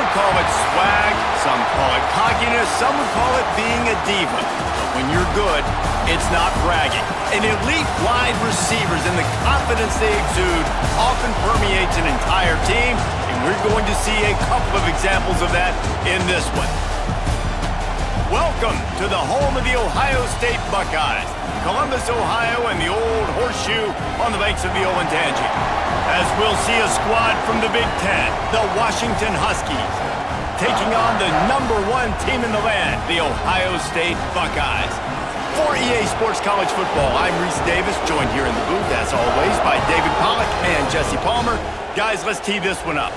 would call it swag, some call it cockiness, some would call it being a diva. But when you're good, it's not bragging. An elite wide receivers and the confidence they exude often permeates an entire team, and we're going to see a couple of examples of that in this one. Welcome to the home of the Ohio State Buckeyes, Columbus, Ohio, and the old horseshoe on the banks of the Olentangy. As we'll see a squad from the Big Ten, the Washington Huskies, taking on the #1 team in the land, the Ohio State Buckeyes. For EA Sports College Football, I'm Reese Davis, joined here in the booth, as always, by David Pollack and Jesse Palmer. Guys, let's tee this one up.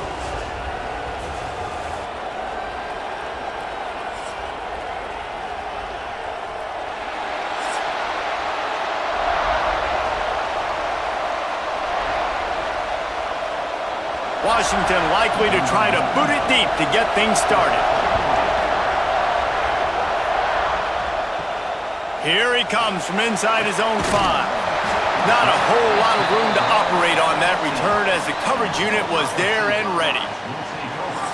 Washington likely to try to boot it deep to get things started. Here he comes from inside his own 5. Not a whole lot of room to operate on that return as the coverage unit was there and ready.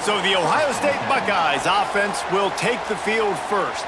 So the Ohio State Buckeyes offense will take the field first.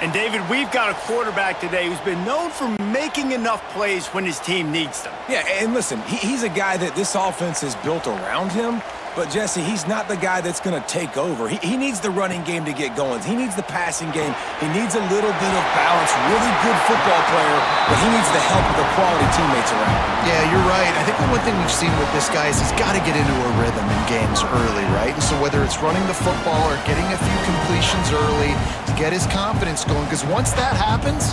And David, we've got a quarterback today who's been known for making enough plays when his team needs them. Yeah, and listen, he's a guy that this offense is built around him. But, Jesse, he's not the guy that's going to take over. He needs the running game to get going. He needs the passing game. He needs a little bit of balance. Really good football player, but he needs the help of the quality teammates around him. Yeah, you're right. I think the one thing we've seen with this guy is he's got to get into a rhythm in games early, right? And so whether it's running the football or getting a few completions early to get his confidence going, because once that happens,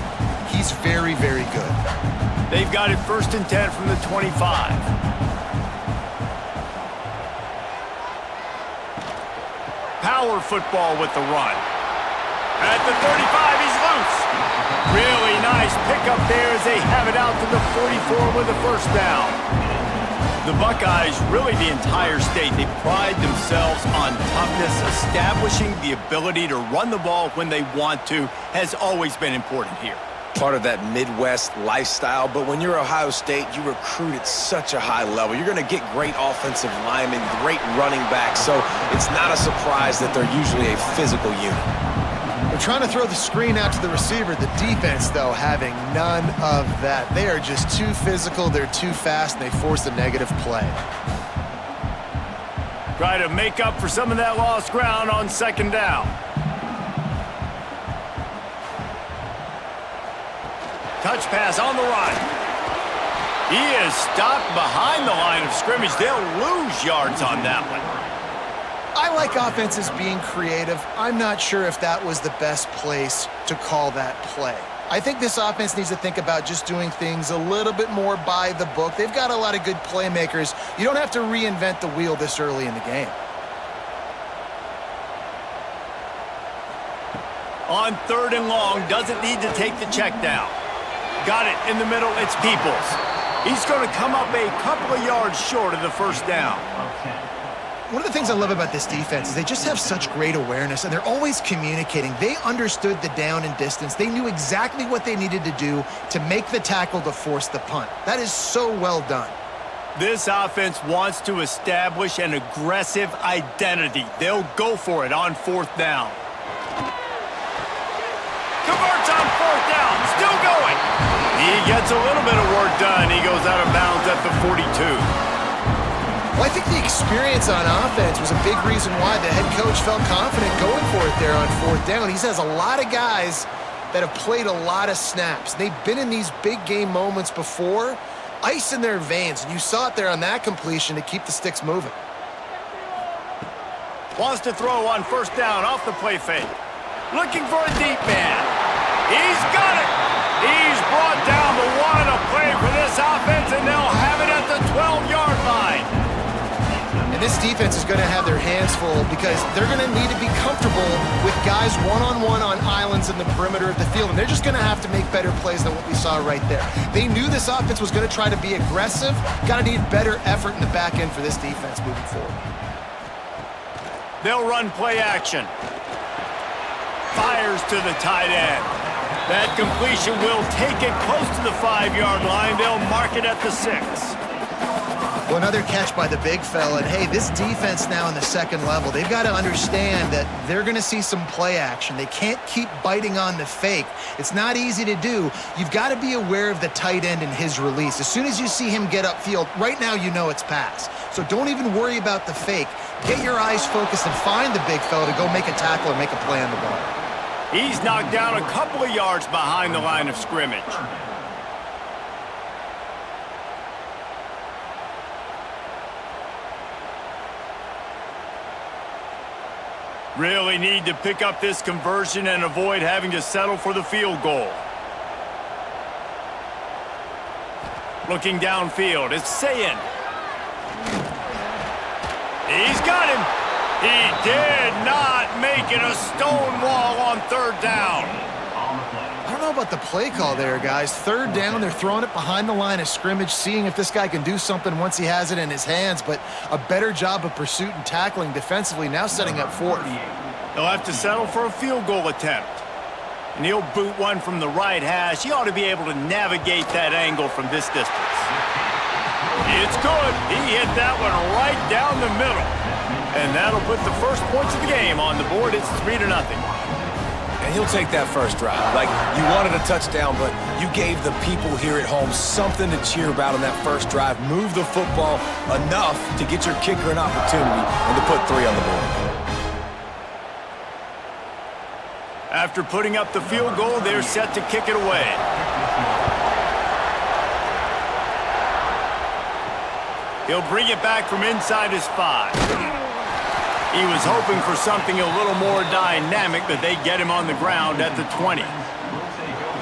he's very, very good. They've got it 1st and 10 from the 25. Power football with the run. At the 35, he's loose. Really nice pickup there as they have it out to the 44 with a 1st down. The Buckeyes, really the entire state, they pride themselves on toughness. Establishing the ability to run the ball when they want to has always been important here. Part of that Midwest lifestyle, but when you're Ohio State, you recruit at such a high level. You're going to get great offensive linemen, great running backs, so it's not a surprise that they're usually a physical unit. They're trying to throw the screen out to the receiver. The defense, though, having none of that. They are just too physical, they're too fast, and they force a negative play. Try to make up for some of that lost ground on 2nd down. Touch pass on the run. He is stopped behind the line of scrimmage. They'll lose yards on that one. I like offenses being creative. I'm not sure if that was the best place to call that play. I think this offense needs to think about just doing things a little bit more by the book. They've got a lot of good playmakers. You don't have to reinvent the wheel this early in the game. On 3rd and long, doesn't need to take the check down. Got it in the middle, it's Peoples. He's going to come up a couple of yards short of the 1st down. One of the things I love about this defense is they just have such great awareness, and they're always communicating. They understood the down and distance. They knew exactly what they needed to do to make the tackle to force the punt. That is so well done. This offense wants to establish an aggressive identity. They'll go for it on 4th down. Converts on 4th down, still going. He gets a little bit of work done. He goes out of bounds at the 42. Well, I think the experience on offense was a big reason why the head coach felt confident going for it there on 4th down. He has a lot of guys that have played a lot of snaps. They've been in these big game moments before. Ice in their veins, and you saw it there on that completion to keep the sticks moving. Wants to throw on 1st down off the play fake. Looking for a deep man. He's got it. He's brought down, but what a play for this offense, and they'll have it at the 12-yard line. And this defense is going to have their hands full because they're going to need to be comfortable with guys one-on-one on islands in the perimeter of the field, and they're just going to have to make better plays than what we saw right there. They knew this offense was going to try to be aggressive. Got to need better effort in the back end for this defense moving forward. They'll run play action. Fires to the tight end. That completion will take it close to the 5-yard line. They'll mark it at the 6. Well, another catch by the big fella. And, hey, this defense now in the second level, they've got to understand that they're going to see some play action. They can't keep biting on the fake. It's not easy to do. You've got to be aware of the tight end and his release. As soon as you see him get upfield, right now you know it's pass. So don't even worry about the fake. Get your eyes focused and find the big fella to go make a tackle or make a play on the ball. He's knocked down a couple of yards behind the line of scrimmage. Really need to pick up this conversion and avoid having to settle for the field goal. Looking downfield, it's Sayin. He's got him. He did not make it a stone wall on third down. I don't know about the play call there, guys. Third down, they're throwing it behind the line of scrimmage, seeing if this guy can do something once he has it in his hands, but a better job of pursuit and tackling defensively, now setting up fourth. He'll have to settle for a field goal attempt. And he'll boot one from the right hash. He ought to be able to navigate that angle from this distance. It's good. He hit that one right down the middle. And that'll put the first points of the game on the board. It's 3-0. And he'll take that first drive. Like, you wanted a touchdown, but you gave the people here at home something to cheer about on that first drive. Move the football enough to get your kicker an opportunity and to put 3 on the board. After putting up the field goal, they're set to kick it away. He'll bring it back from inside his 5. He was hoping for something a little more dynamic, but they get him on the ground at the 20.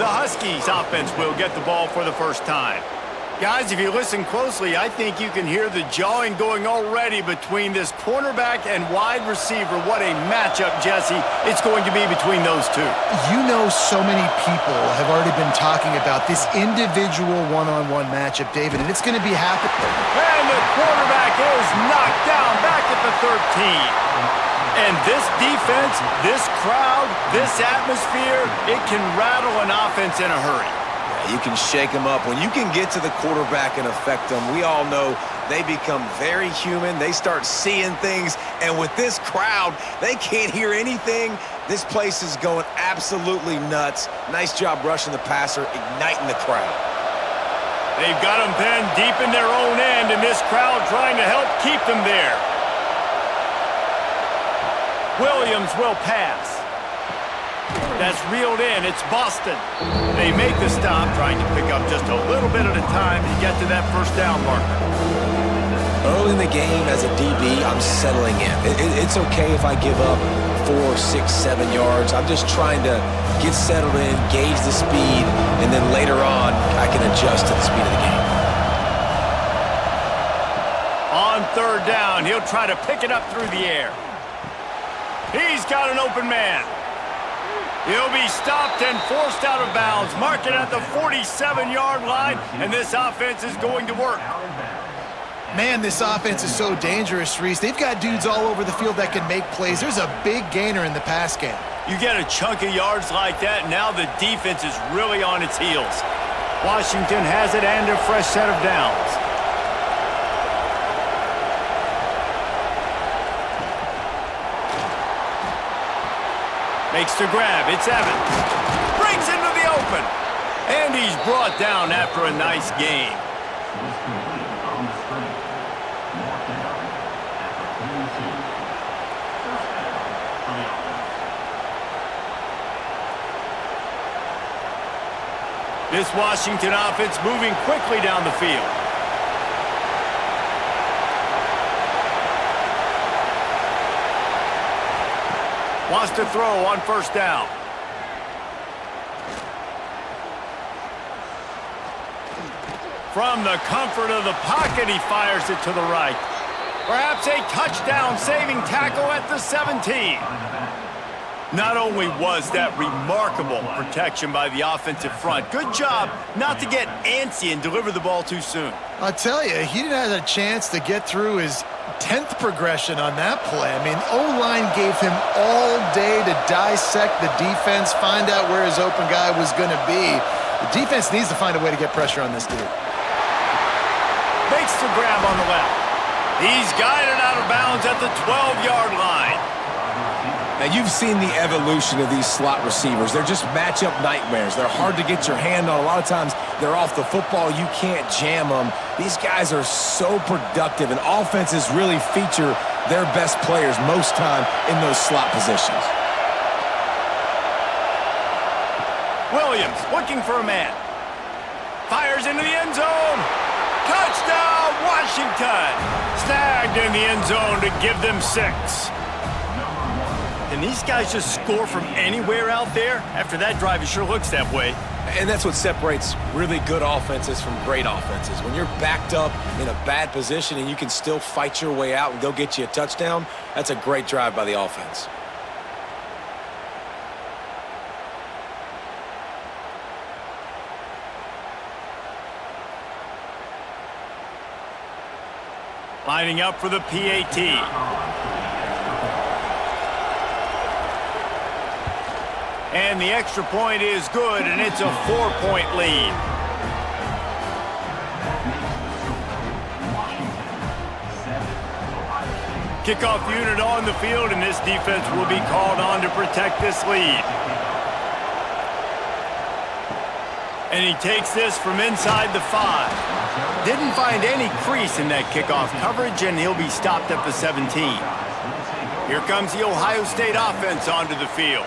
The Huskies offense will get the ball for the first time. Guys, if you listen closely, I think you can hear the jawing going already between this cornerback and wide receiver. What a matchup, Jesse, it's going to be between those two. You know, so many people have already been talking about this individual one-on-one matchup, David, and it's going to be happening. And the quarterback is knocked down back at the 13. And this defense, this crowd, this atmosphere, it can rattle an offense in a hurry. You can shake them up. When you can get to the quarterback and affect them, we all know they become very human. They start seeing things. And with this crowd, they can't hear anything. This place is going absolutely nuts. Nice job rushing the passer, igniting the crowd. They've got them pinned deep in their own end, and this crowd trying to help keep them there. Williams will pass. That's reeled in. It's Boston. They make the stop, trying to pick up just a little bit at a time to get to that first down marker. Early in the game, as a DB, I'm settling in. It's okay if I give up 4, 6, 7 yards. I'm just trying to get settled in, gauge the speed, and then later on, I can adjust to the speed of the game. On third down, he'll try to pick it up through the air. He's got an open man. He'll be stopped and forced out of bounds. Mark it at the 47-yard line, and this offense is going to work. Man, this offense is so dangerous, Reese. They've got dudes all over the field that can make plays. There's a big gainer in the pass game. You get a chunk of yards like that, now the defense is really on its heels. Washington has it and a fresh set of downs. Makes the grab. It's Evans. Breaks into the open. And he's brought down after a nice gain. This Washington offense moving quickly down the field. Wants to throw on first down. From the comfort of the pocket, he fires it to the right. Perhaps a touchdown-saving tackle at the 17. Not only was that remarkable protection by the offensive front, good job not to get antsy and deliver the ball too soon. I'll tell you, he didn't have a chance to get through his 10th progression on that play. I mean, O-line gave him all day to dissect the defense, find out where his open guy was going to be. The defense needs to find a way to get pressure on this dude. Makes makes the grab on the left. He's guided out of bounds at the 12-yard line. Now, you've seen the evolution of these slot receivers. They're just matchup nightmares. They're hard to get your hand on. A lot of times, they're off the football. You can't jam them. These guys are so productive, and offenses really feature their best players most time in those slot positions. Williams looking for a man. Fires into the end zone. Touchdown, Washington. Snagged in the end zone to give them 6. And these guys just score from anywhere out there? After that drive, it sure looks that way. And that's what separates really good offenses from great offenses. When you're backed up in a bad position and you can still fight your way out and go get you a touchdown, that's a great drive by the offense. Lining up for the PAT. And the extra point is good, and it's a 4-point lead. Kickoff unit on the field, and this defense will be called on to protect this lead. And he takes this from inside the 5. Didn't find any crease in that kickoff coverage, and he'll be stopped at the 17. Here comes the Ohio State offense onto the field.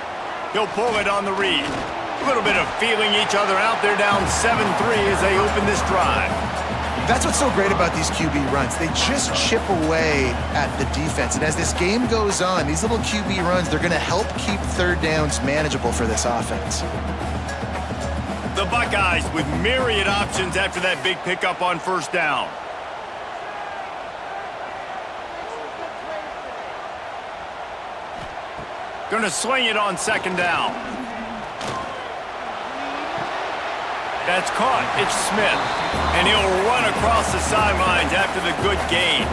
He'll pull it on the read. A little bit of feeling each other out. They're down 7-3 as they open this drive. That's what's so great about these QB runs. They just chip away at the defense. And as this game goes on, these little QB runs, they're going to help keep third downs manageable for this offense. The Buckeyes with myriad options after that big pickup on first down. Gonna swing it on second down. That's caught. It's Smith. And he'll run across the sidelines after the good gain.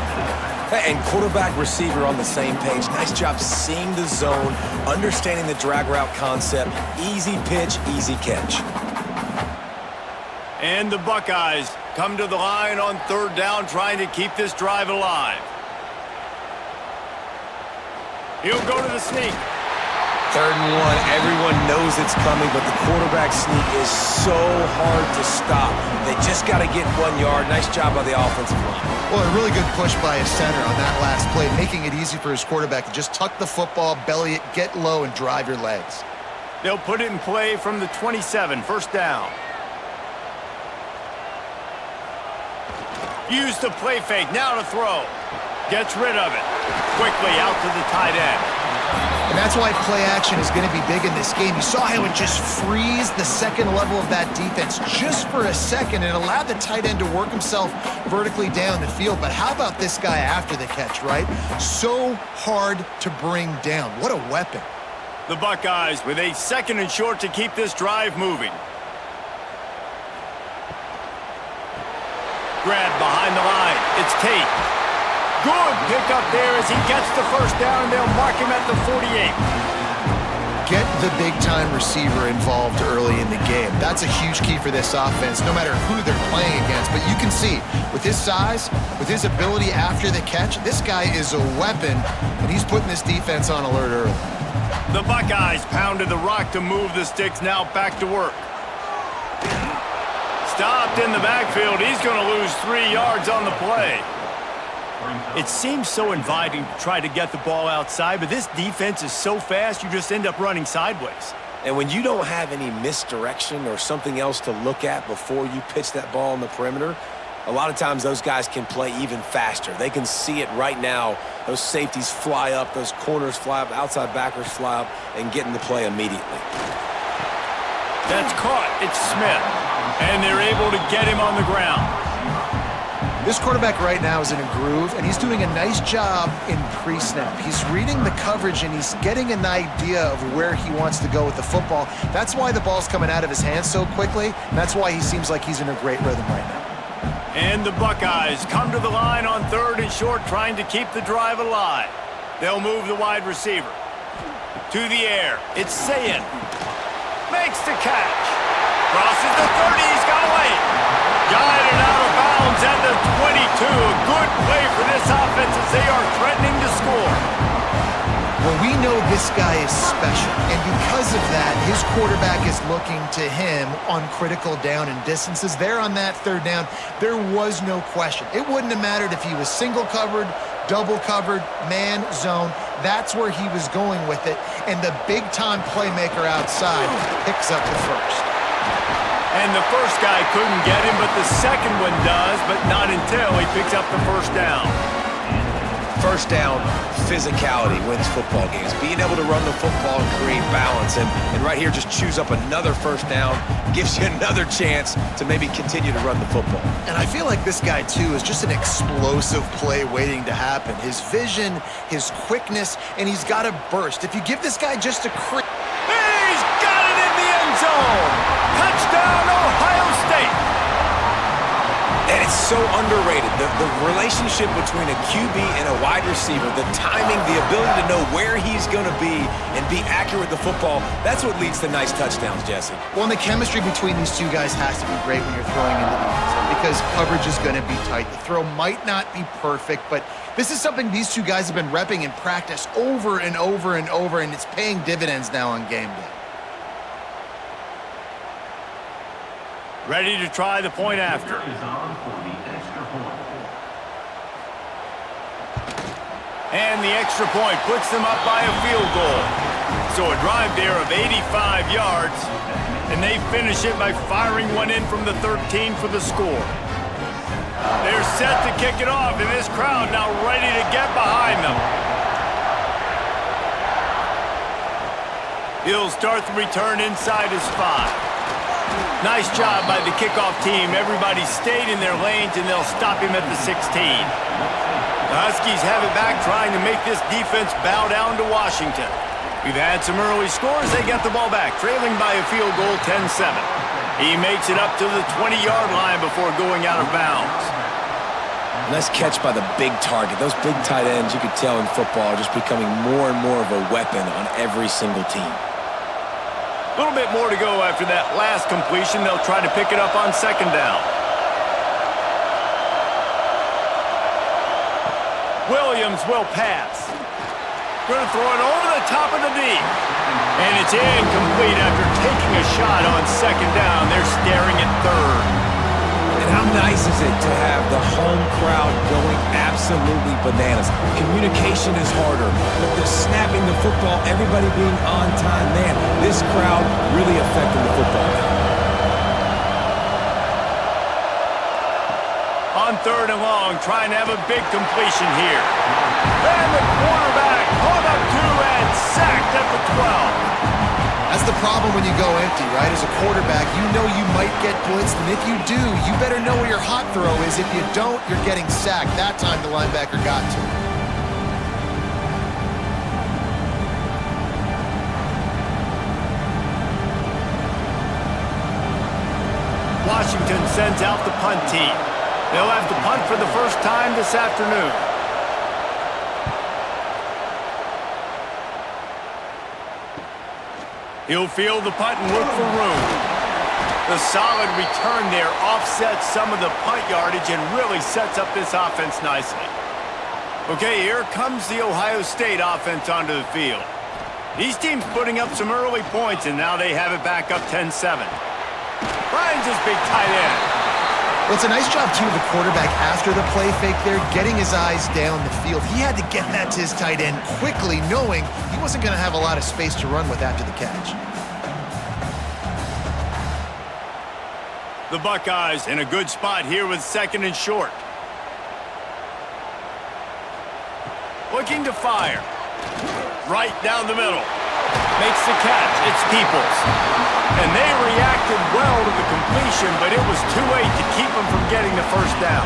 And quarterback receiver on the same page. Nice job seeing the zone, understanding the drag route concept. Easy pitch, easy catch. And the Buckeyes come to the line on third down, trying to keep this drive alive. He'll go to the sneak. 3rd and 1. Everyone knows it's coming, but the quarterback sneak is so hard to stop. They just got to get 1 yard. Nice job by the offensive line. Well, a really good push by his center on that last play, making it easy for his quarterback to just tuck the football, belly it, get low, and drive your legs. They'll put it in play from the 27, first down. Use the play fake, now to throw. Gets rid of it. Quickly out to the tight end. And that's why play action is going to be big in this game. You saw how it just frees the second level of that defense just for a second and allowed the tight end to work himself vertically down the field. But how about this guy after the catch, right? So hard to bring down. What a weapon. The Buckeyes with a 2nd and short to keep this drive moving. Grab behind the line. It's Tate. Good pickup there as he gets the first down, and they'll mark him at the 48. Get the big-time receiver involved early in the game. That's a huge key for this offense, no matter who they're playing against. But you can see, with his size, with his ability after the catch, this guy is a weapon, and he's putting this defense on alert early. The Buckeyes pounded the rock to move the sticks, now back to work. Stopped in the backfield. He's going to lose 3 yards on the play. It seems so inviting to try to get the ball outside, but this defense is so fast, you just end up running sideways. And when you don't have any misdirection or something else to look at before you pitch that ball on the perimeter, a lot of times those guys can play even faster. They can see it right now. Those safeties fly up, those corners fly up, outside backers fly up, and get in the play immediately. That's caught. It's Smith. And they're able to get him on the ground. This quarterback right now is in a groove, and he's doing a nice job in pre-snap. He's reading the coverage, and he's getting an idea of where he wants to go with the football. That's why the ball's coming out of his hands so quickly, and that's why he seems like he's in a great rhythm right now. And the Buckeyes come to the line on 3rd and short, trying to keep the drive alive. They'll move the wide receiver. To the air. It's Sayin. Makes the catch. Crosses the 30. He's got away. Guided out of bounds Williams at the 22. A good play for this offense as they are threatening to score. Well, we know this guy is special, and because of that, his quarterback is looking to him on critical down and distances. There on that third down, there was no question. It wouldn't have mattered if he was single covered, double covered, man, zone. That's where he was going with it, and the big-time playmaker outside picks up the first. And the first guy couldn't get him, but the second one does, but not until he picks up the first down. First down, physicality wins football games. Being able to run the football and create balance. And right here, just choose up another first down, gives you another chance to maybe continue to run the football. And I feel like this guy, too, is just an explosive play waiting to happen. His vision, his quickness, and he's got a burst. If you give this guy just a He's got it in the end zone! Touchdown, Ohio State! And it's so underrated. The relationship between a QB and a wide receiver, the timing, the ability to know where he's going to be and be accurate with the football, that's what leads to nice touchdowns, Jesse. Well, and the chemistry between these two guys has to be great when you're throwing into the end zone because coverage is going to be tight. The throw might not be perfect, but this is something these two guys have been repping in practice over and over and over, and it's paying dividends now on game day. Ready to try the point after. And the extra point puts them up by a field goal. So a drive there of 85 yards, and they finish it by firing one in from the 13 for the score. They're set to kick it off, and this crowd now ready to get behind them. He'll start the return inside his 5. Nice job by the kickoff team. Everybody stayed in their lanes, and they'll stop him at the 16. The Huskies have it back, trying to make this defense bow down to Washington. We've had some early scores. They get the ball back, trailing by a field goal 10-7. He makes it up to the 20-yard line before going out of bounds. Nice catch by the big target. Those big tight ends, you could tell in football, are just becoming more and more of a weapon on every single team. A little bit more to go after that last completion. They'll try to pick it up on second down. Williams will pass. Going to throw it over the top of the deep. And it's incomplete after taking a shot on second down. They're staring at third. And how nice is it to have the home crowd going absolutely bananas? Communication is harder, but the snapping the football, everybody being on time, man, this crowd really affecting the football now. On third and long, trying to have a big completion here. And the quarterback caught up to and sacked at the 12. That's the problem when you go empty, right? As a quarterback, you know you might get blitzed, and if you do, you better know where your hot throw is. If you don't, you're getting sacked. That time the linebacker got to him. Washington sends out the punt team. They'll have to punt for the first time this afternoon. He'll field the punt and look for room. The solid return there offsets some of the punt yardage and really sets up this offense nicely. Okay, here comes the Ohio State offense onto the field. These teams putting up some early points, and now they have it back up 10-7. Finds his big tight end. Well, it's a nice job, too, of the quarterback after the play fake there, getting his eyes down the field. He had to get that to his tight end quickly, knowing he wasn't going to have a lot of space to run with after the catch. The Buckeyes in a good spot here with second and short. Looking to fire. Right down the middle. Makes the catch. It's Peoples. And they reacted well to the completion, but it was too late to keep them from getting the first down.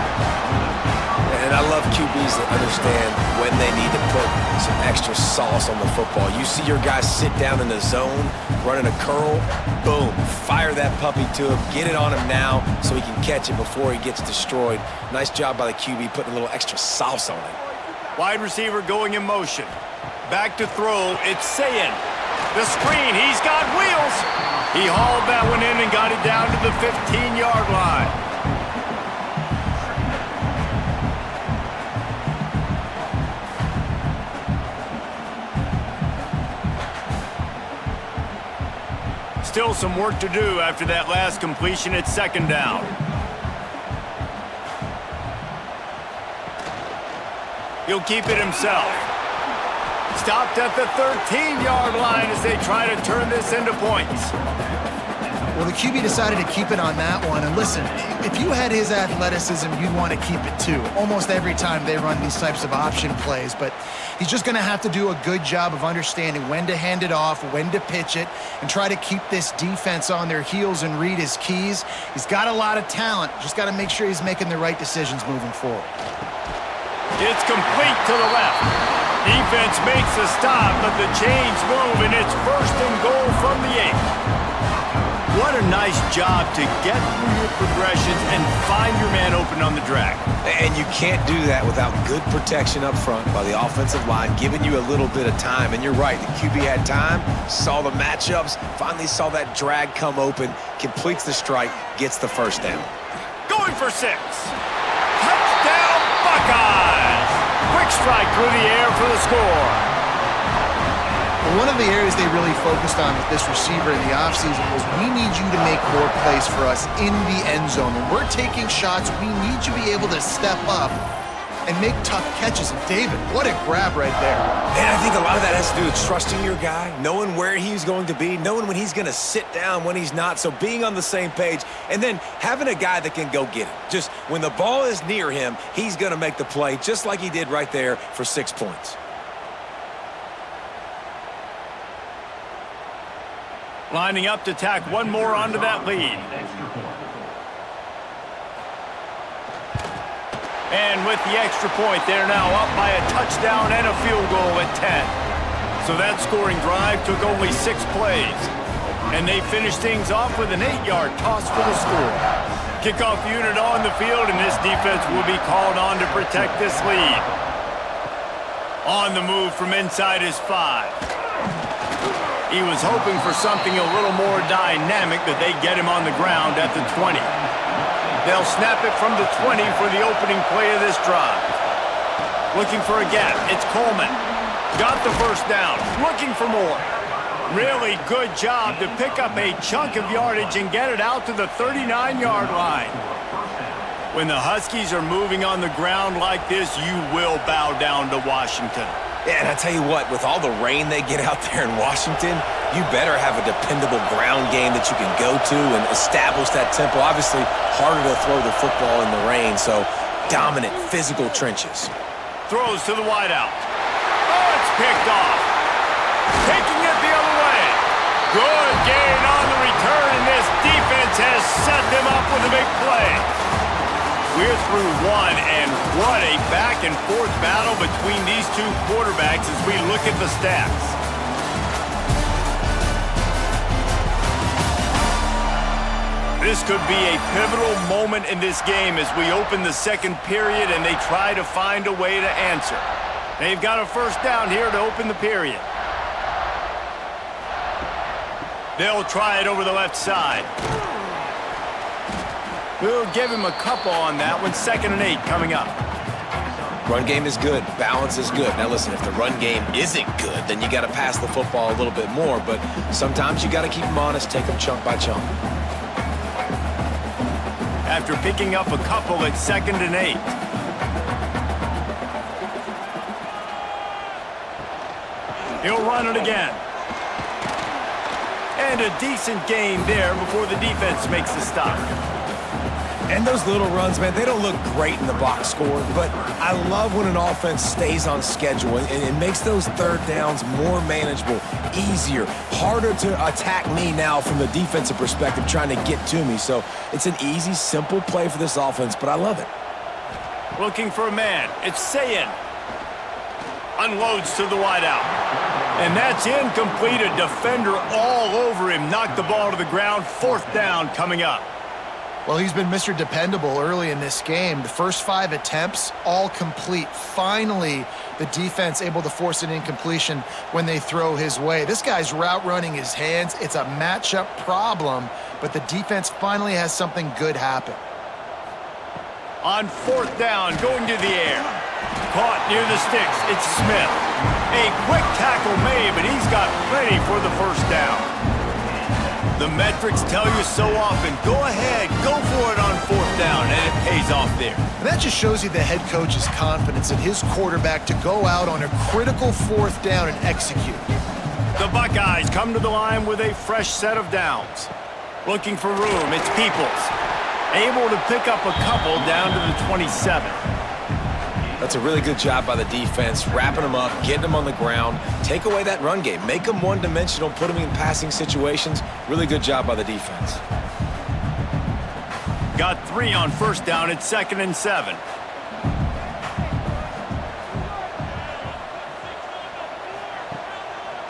And I love QBs that understand when they need to put some extra sauce on the football. You see your guys sit down in the zone, running a curl, boom, fire that puppy to him, get it on him now so he can catch it before he gets destroyed. Nice job by the QB putting a little extra sauce on it. Wide receiver going in motion. Back to throw, it's Sayin. The screen, he's got wheels. He hauled that one in and got it down to the 15-yard line. still some work to do after that last completion at second down. He'll keep it himself. Stopped at the 13-yard line as they try to turn this into points. Well, the QB decided to keep it on that one. And listen, if you had his athleticism, you'd want to keep it too. Almost every time they run these types of option plays. But he's just going to have to do a good job of understanding when to hand it off, when to pitch it, and try to keep this defense on their heels and read his keys. He's got a lot of talent. Just got to make sure he's making the right decisions moving forward. It's complete to the left. Defense makes the stop, but the chains move, and it's 1st and goal from the 8. What a nice job to get through your progressions and find your man open on the drag. And you can't do that without good protection up front by the offensive line, giving you a little bit of time. And you're right, the QB had time, saw the matchups, finally saw that drag come open, completes the strike, gets the first down. Going for 6. Touchdown, Buckeyes! Quick strike through the air for the score. One of the areas they really focused on with this receiver in the offseason was we need you to make more plays for us in the end zone. When we're taking shots, we need you to be able to step up and make tough catches. And David, what a grab right there. And I think a lot of that has to do with trusting your guy, knowing where he's going to be, knowing when he's going to sit down, when he's not. So being on the same page, and then having a guy that can go get it. Just when the ball is near him, he's going to make the play, just like he did right there for 6 points. Lining up to tack one more onto that lead. And with the extra point, they're now up by a touchdown and a field goal at 10. So that scoring drive took only 6 plays. And they finished things off with an 8-yard toss for the score. Kickoff unit on the field, and this defense will be called on to protect this lead. On the move from inside his 5. He was hoping for something a little more dynamic, but they get him on the ground at the 20. They'll snap it from the 20 for the opening play of this drive. Looking for a gap. It's Coleman. Got the first down. Looking for more. Really good job to pick up a chunk of yardage and get it out to the 39-yard line. When the Huskies are moving on the ground like this, you will bow down to Washington. Yeah, and I tell you what, with all the rain they get out there in Washington, you better have a dependable ground game that you can go to and establish that tempo. Obviously, harder to throw the football in the rain, so dominant physical trenches. Throws to the wideout. Oh, it's picked off. Taking it the other way. Good gain on the return, and this defense has set them up with a big play. We're through one, and what a back-and-forth battle between these two quarterbacks as we look at the stats. This could be a pivotal moment in this game as we open the second period and they try to find a way to answer. They've got a first down here to open the period. They'll try it over the left side. We'll give him a couple on that one. 2nd and 8 coming up. Run game is good. Balance is good. Now listen, if the run game isn't good, then you got to pass the football a little bit more. But sometimes you got to keep them honest, take them chunk by chunk. After picking up a couple at 2nd and 8. He'll run it again. And a decent gain there before the defense makes the stop. And those little runs, man, they don't look great in the box score, but I love when an offense stays on schedule and it makes those third downs more manageable, easier, harder to attack me now from the defensive perspective trying to get to me. So it's an easy, simple play for this offense, but I love it. Looking for a man. It's Sayin. Unloads to the wideout. And that's incomplete. A defender all over him. Knocked the ball to the ground. 4th down coming up. Well, he's been Mr. Dependable early in this game. The first 5 attempts, all complete. Finally, the defense able to force an incompletion when they throw his way. This guy's route running his hands. It's a matchup problem, but the defense finally has something good happen. On 4th down, going to the air. Caught near the sticks. It's Smith. A quick tackle made, but he's got plenty for the first down. The metrics tell you so often, go ahead, go for it on 4th down, and it pays off there. And that just shows you the head coach's confidence in his quarterback to go out on a critical 4th down and execute. The Buckeyes come to the line with a fresh set of downs. Looking for room, it's Peoples. Able to pick up a couple down to the 27. That's a really good job by the defense, wrapping them up, getting them on the ground, take away that run game, make them one-dimensional, put them in passing situations. Really good job by the defense. Got 3 on 1st down at 2nd and 7.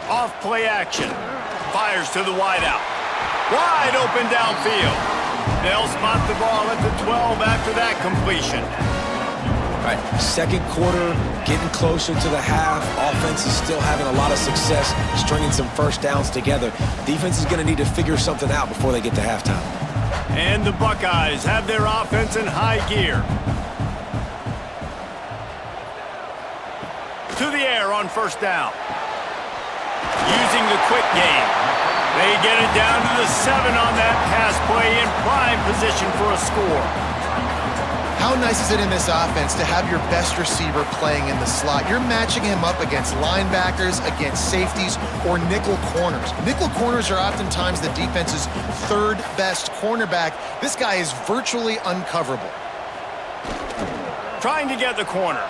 Off play action. Fires to the wideout. Wide open downfield. They'll spot the ball at the 12 after that completion. All right, 2nd quarter, getting closer to the half. Offense is still having a lot of success stringing some 1st downs together. Defense is going to need to figure something out before they get to halftime. And the Buckeyes have their offense in high gear. To the air on 1st down. Using the quick game. They get it down to the 7 on that pass play in prime position for a score. How nice is it in this offense to have your best receiver playing in the slot? You're matching him up against linebackers, against safeties, or nickel corners. Nickel corners are oftentimes the defense's 3rd best cornerback. This guy is virtually uncoverable. Trying to get the corner.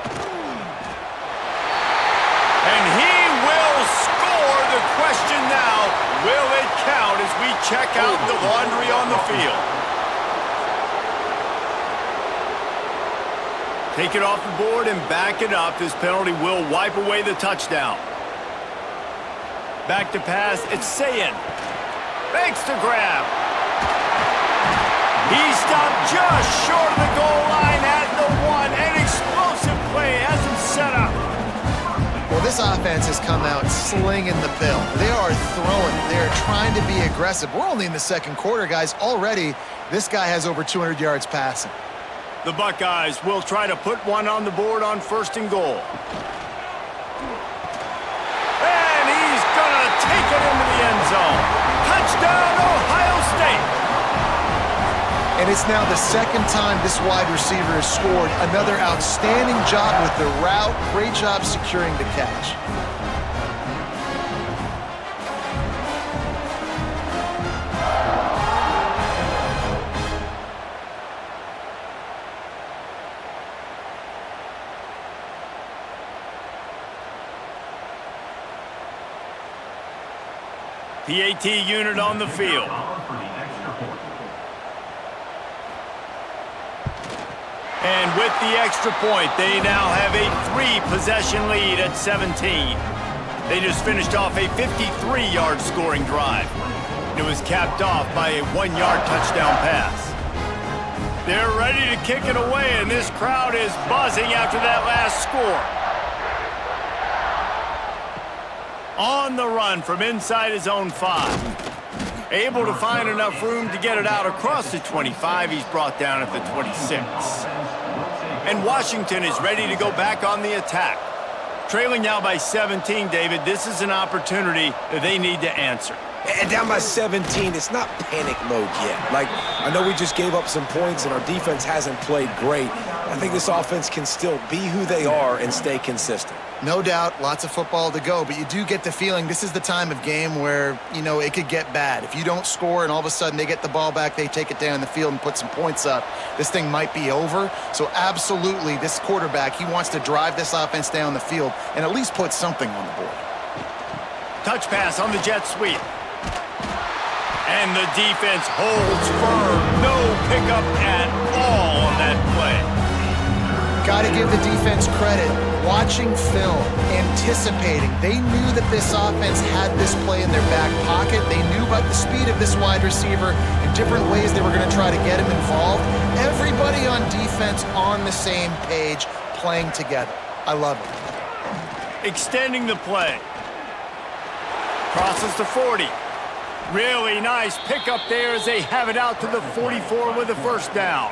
And he will score. The question now, will it count as we check out the laundry on the field? Take it off the board and back it up. This penalty will wipe away the touchdown. Back to pass, it's Sayin. Fakes to grab. He stopped just short of the goal line at the 1. An explosive play has him set up. Well, this offense has come out slinging the pill. They are throwing. They are trying to be aggressive. We're only in the 2nd quarter, guys. Already, this guy has over 200 yards passing. The Buckeyes will try to put one on the board on 1st and goal. And he's going to take it into the end zone. Touchdown, Ohio State. And it's now the 2nd time this wide receiver has scored. Another outstanding job with the route. Great job securing the catch. PAT unit on the field. And with the extra point, they now have a 3-possession lead at 17. They just finished off a 53-yard scoring drive. It was capped off by a 1-yard touchdown pass. They're ready to kick it away, and this crowd is buzzing after that last score. On the run from inside his own 5. Able to find enough room to get it out across the 25. He's brought down at the 26. And Washington is ready to go back on the attack. Trailing now by 17, David. This is an opportunity that they need to answer. And down by 17, it's not panic mode yet. Like, I know we just gave up some points and our defense hasn't played great. I think this offense can still be who they are and stay consistent. No doubt, lots of football to go, but you do get the feeling this is the time of game where, you know, it could get bad. If you don't score and all of a sudden they get the ball back, they take it down the field and put some points up, this thing might be over. So absolutely, this quarterback, he wants to drive this offense down the field and at least put something on the board. Touch pass on the jet sweep. And the defense holds firm. No pickup at all on that play. Got to give the defense credit. Watching film, anticipating. They knew that this offense had this play in their back pocket. They knew about the speed of this wide receiver and different ways they were going to try to get him involved. Everybody on defense on the same page, playing together. I love it. Extending the play. Crosses to 40. Really nice pickup there as they have it out to the 44 with a first down.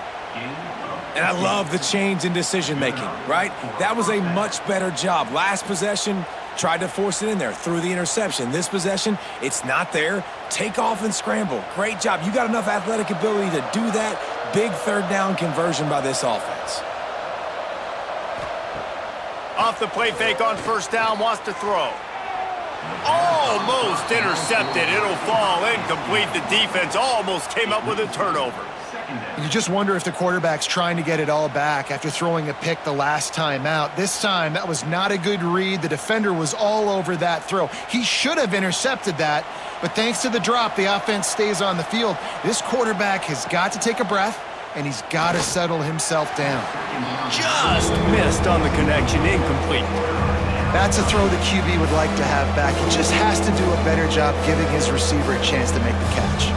And I love the change in decision-making, right? That was a much better job. Last possession, Tried to force it in there, threw the interception. This possession, it's not there. Take off and scramble. Great job. You got enough athletic ability to do that. Big third down conversion by this offense. Off the play fake on first down, wants to throw. Almost intercepted. It'll fall incomplete. The defense almost came up with a turnover. You just wonder if the quarterback's trying to get it all back after throwing a pick the last time out. This time, that was not a good read. The defender was all over that throw. He should have intercepted that, but thanks to the drop, the offense stays on the field. This quarterback has got to take a breath, and he's got to settle himself down. Just missed on the connection, incomplete. That's a throw the QB would like to have back. He just has to do a better job giving his receiver a chance to make the catch.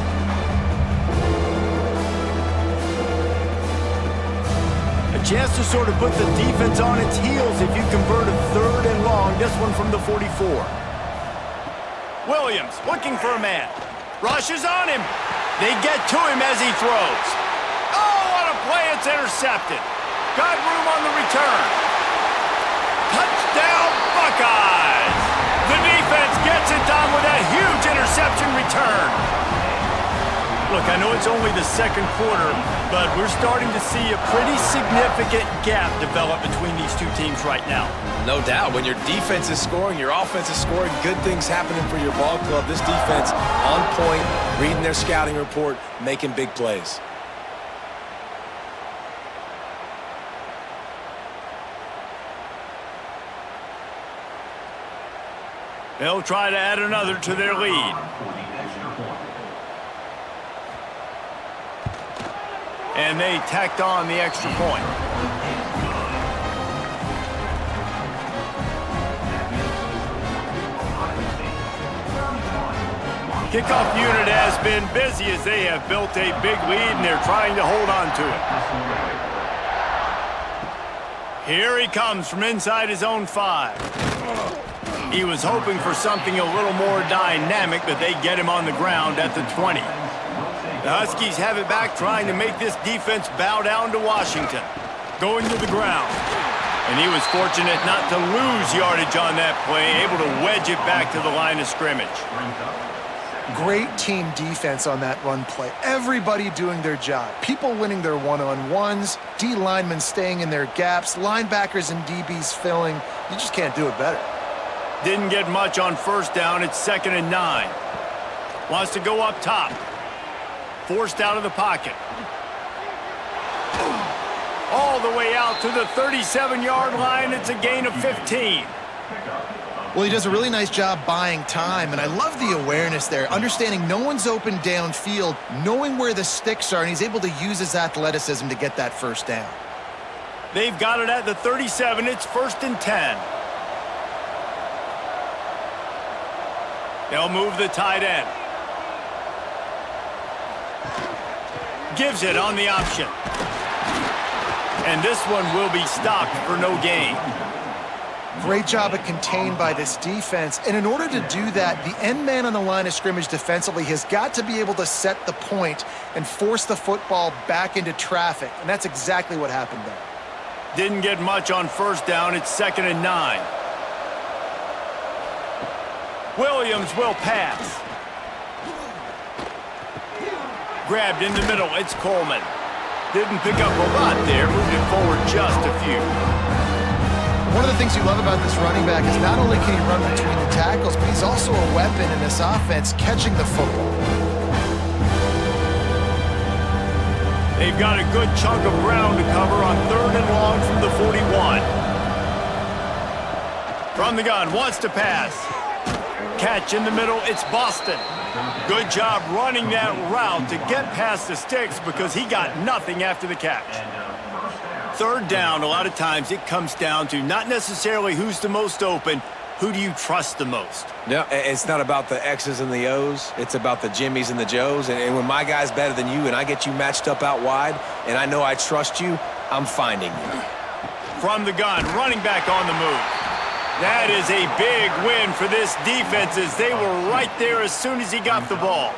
A chance to sort of put the defense on its heels if you convert a third and long. This one from the 44. Williams looking for a man. Rushes on him. They get to him as he throws. Oh, what a play. It's intercepted. Got room on the return. Touchdown, Buckeyes! The defense gets it done with that huge interception return. Look, I know it's only the second quarter, but we're starting to see a pretty significant gap develop between these two teams right now. No doubt. When your defense is scoring, your offense is scoring, good things happening for your ball club. This defense on point, reading their scouting report, making big plays. They'll try to add another to their lead. And they tacked on the extra point. Kickoff unit has been busy as they have built a big lead and they're trying to hold on to it. Here he comes from inside his own 5. He was hoping for something a little more dynamic, but they get him on the ground at the 20. The Huskies have it back, trying to make this defense bow down to Washington. Going to the ground. And he was fortunate not to lose yardage on that play, able to wedge it back to the line of scrimmage. Great team defense on that run play. Everybody doing their job. People winning their one-on-ones, D linemen staying in their gaps, linebackers and DBs filling. You just can't do it better. Didn't get much on first down. It's 2nd and 9. Wants to go up top. Forced out of the pocket. All the way out to the 37-yard line. It's a gain of 15. Well, he does a really nice job buying time, and I love the awareness there, understanding no one's open downfield, knowing where the sticks are, and he's able to use his athleticism to get that first down. They've got it at the 37. It's 1st and 10. They'll move the tight end. Gives it on the option. And this one will be stopped for no gain. Great job of contained by this defense. And in order to do that, the end man on the line of scrimmage defensively has got to be able to set the point and force the football back into traffic. And that's exactly what happened there. Didn't get much on first down. It's 2nd and 9. Williams will pass. Grabbed in the middle. It's Coleman. Didn't pick up a lot there. Moved it forward just a few. One of the things you love about this running back is not only can he run between the tackles, but he's also a weapon in this offense catching the football. They've got a good chunk of ground to cover on 3rd and long from the 41. From the gun, wants to pass. Catch in the middle, it's Boston. Good job running that route to get past the sticks because he got nothing after the catch. 3rd down, a lot of times it comes down to not necessarily who's the most open, who do you trust the most? Yeah, it's not about the X's and the O's. It's about the Jimmies and the Joes. And when my guy's better than you and I get you matched up out wide and I know I trust you, I'm finding you. From the gun, running back on the move. That is a big win for this defense as they were right there as soon as he got the ball.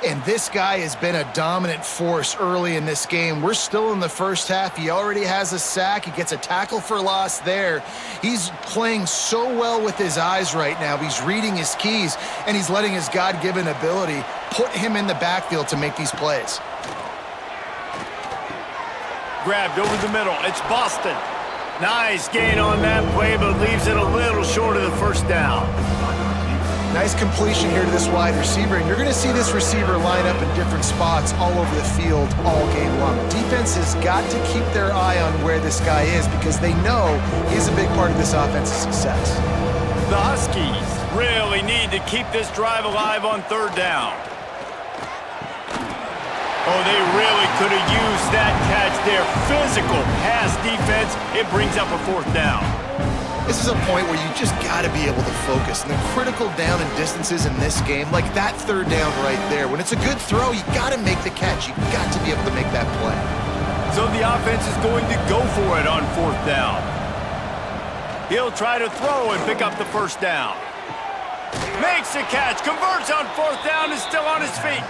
And this guy has been a dominant force early in this game. We're still in the first half. He already has a sack. He gets a tackle for loss there. He's playing so well with his eyes right now. He's reading his keys, and he's letting his God-given ability put him in the backfield to make these plays. Grabbed over the middle. It's Boston. Nice gain on that play, but leaves it a little short of the first down. Nice completion here to this wide receiver, and you're going to see this receiver line up in different spots all over the field all game long. Defense has got to keep their eye on where this guy is because they know he's a big part of this offense's success. The Huskies really need to keep this drive alive on third down. Oh, they really could have used that catch there. Physical pass defense. It brings up a fourth down. This is a point where you just got to be able to focus. And the critical down and distances in this game, like that third down right there, when it's a good throw, you got to make the catch. You got to be able to make that play. So the offense is going to go for it on fourth down. He'll try to throw and pick up the first down. Makes the catch, converts on fourth down, is still on his feet.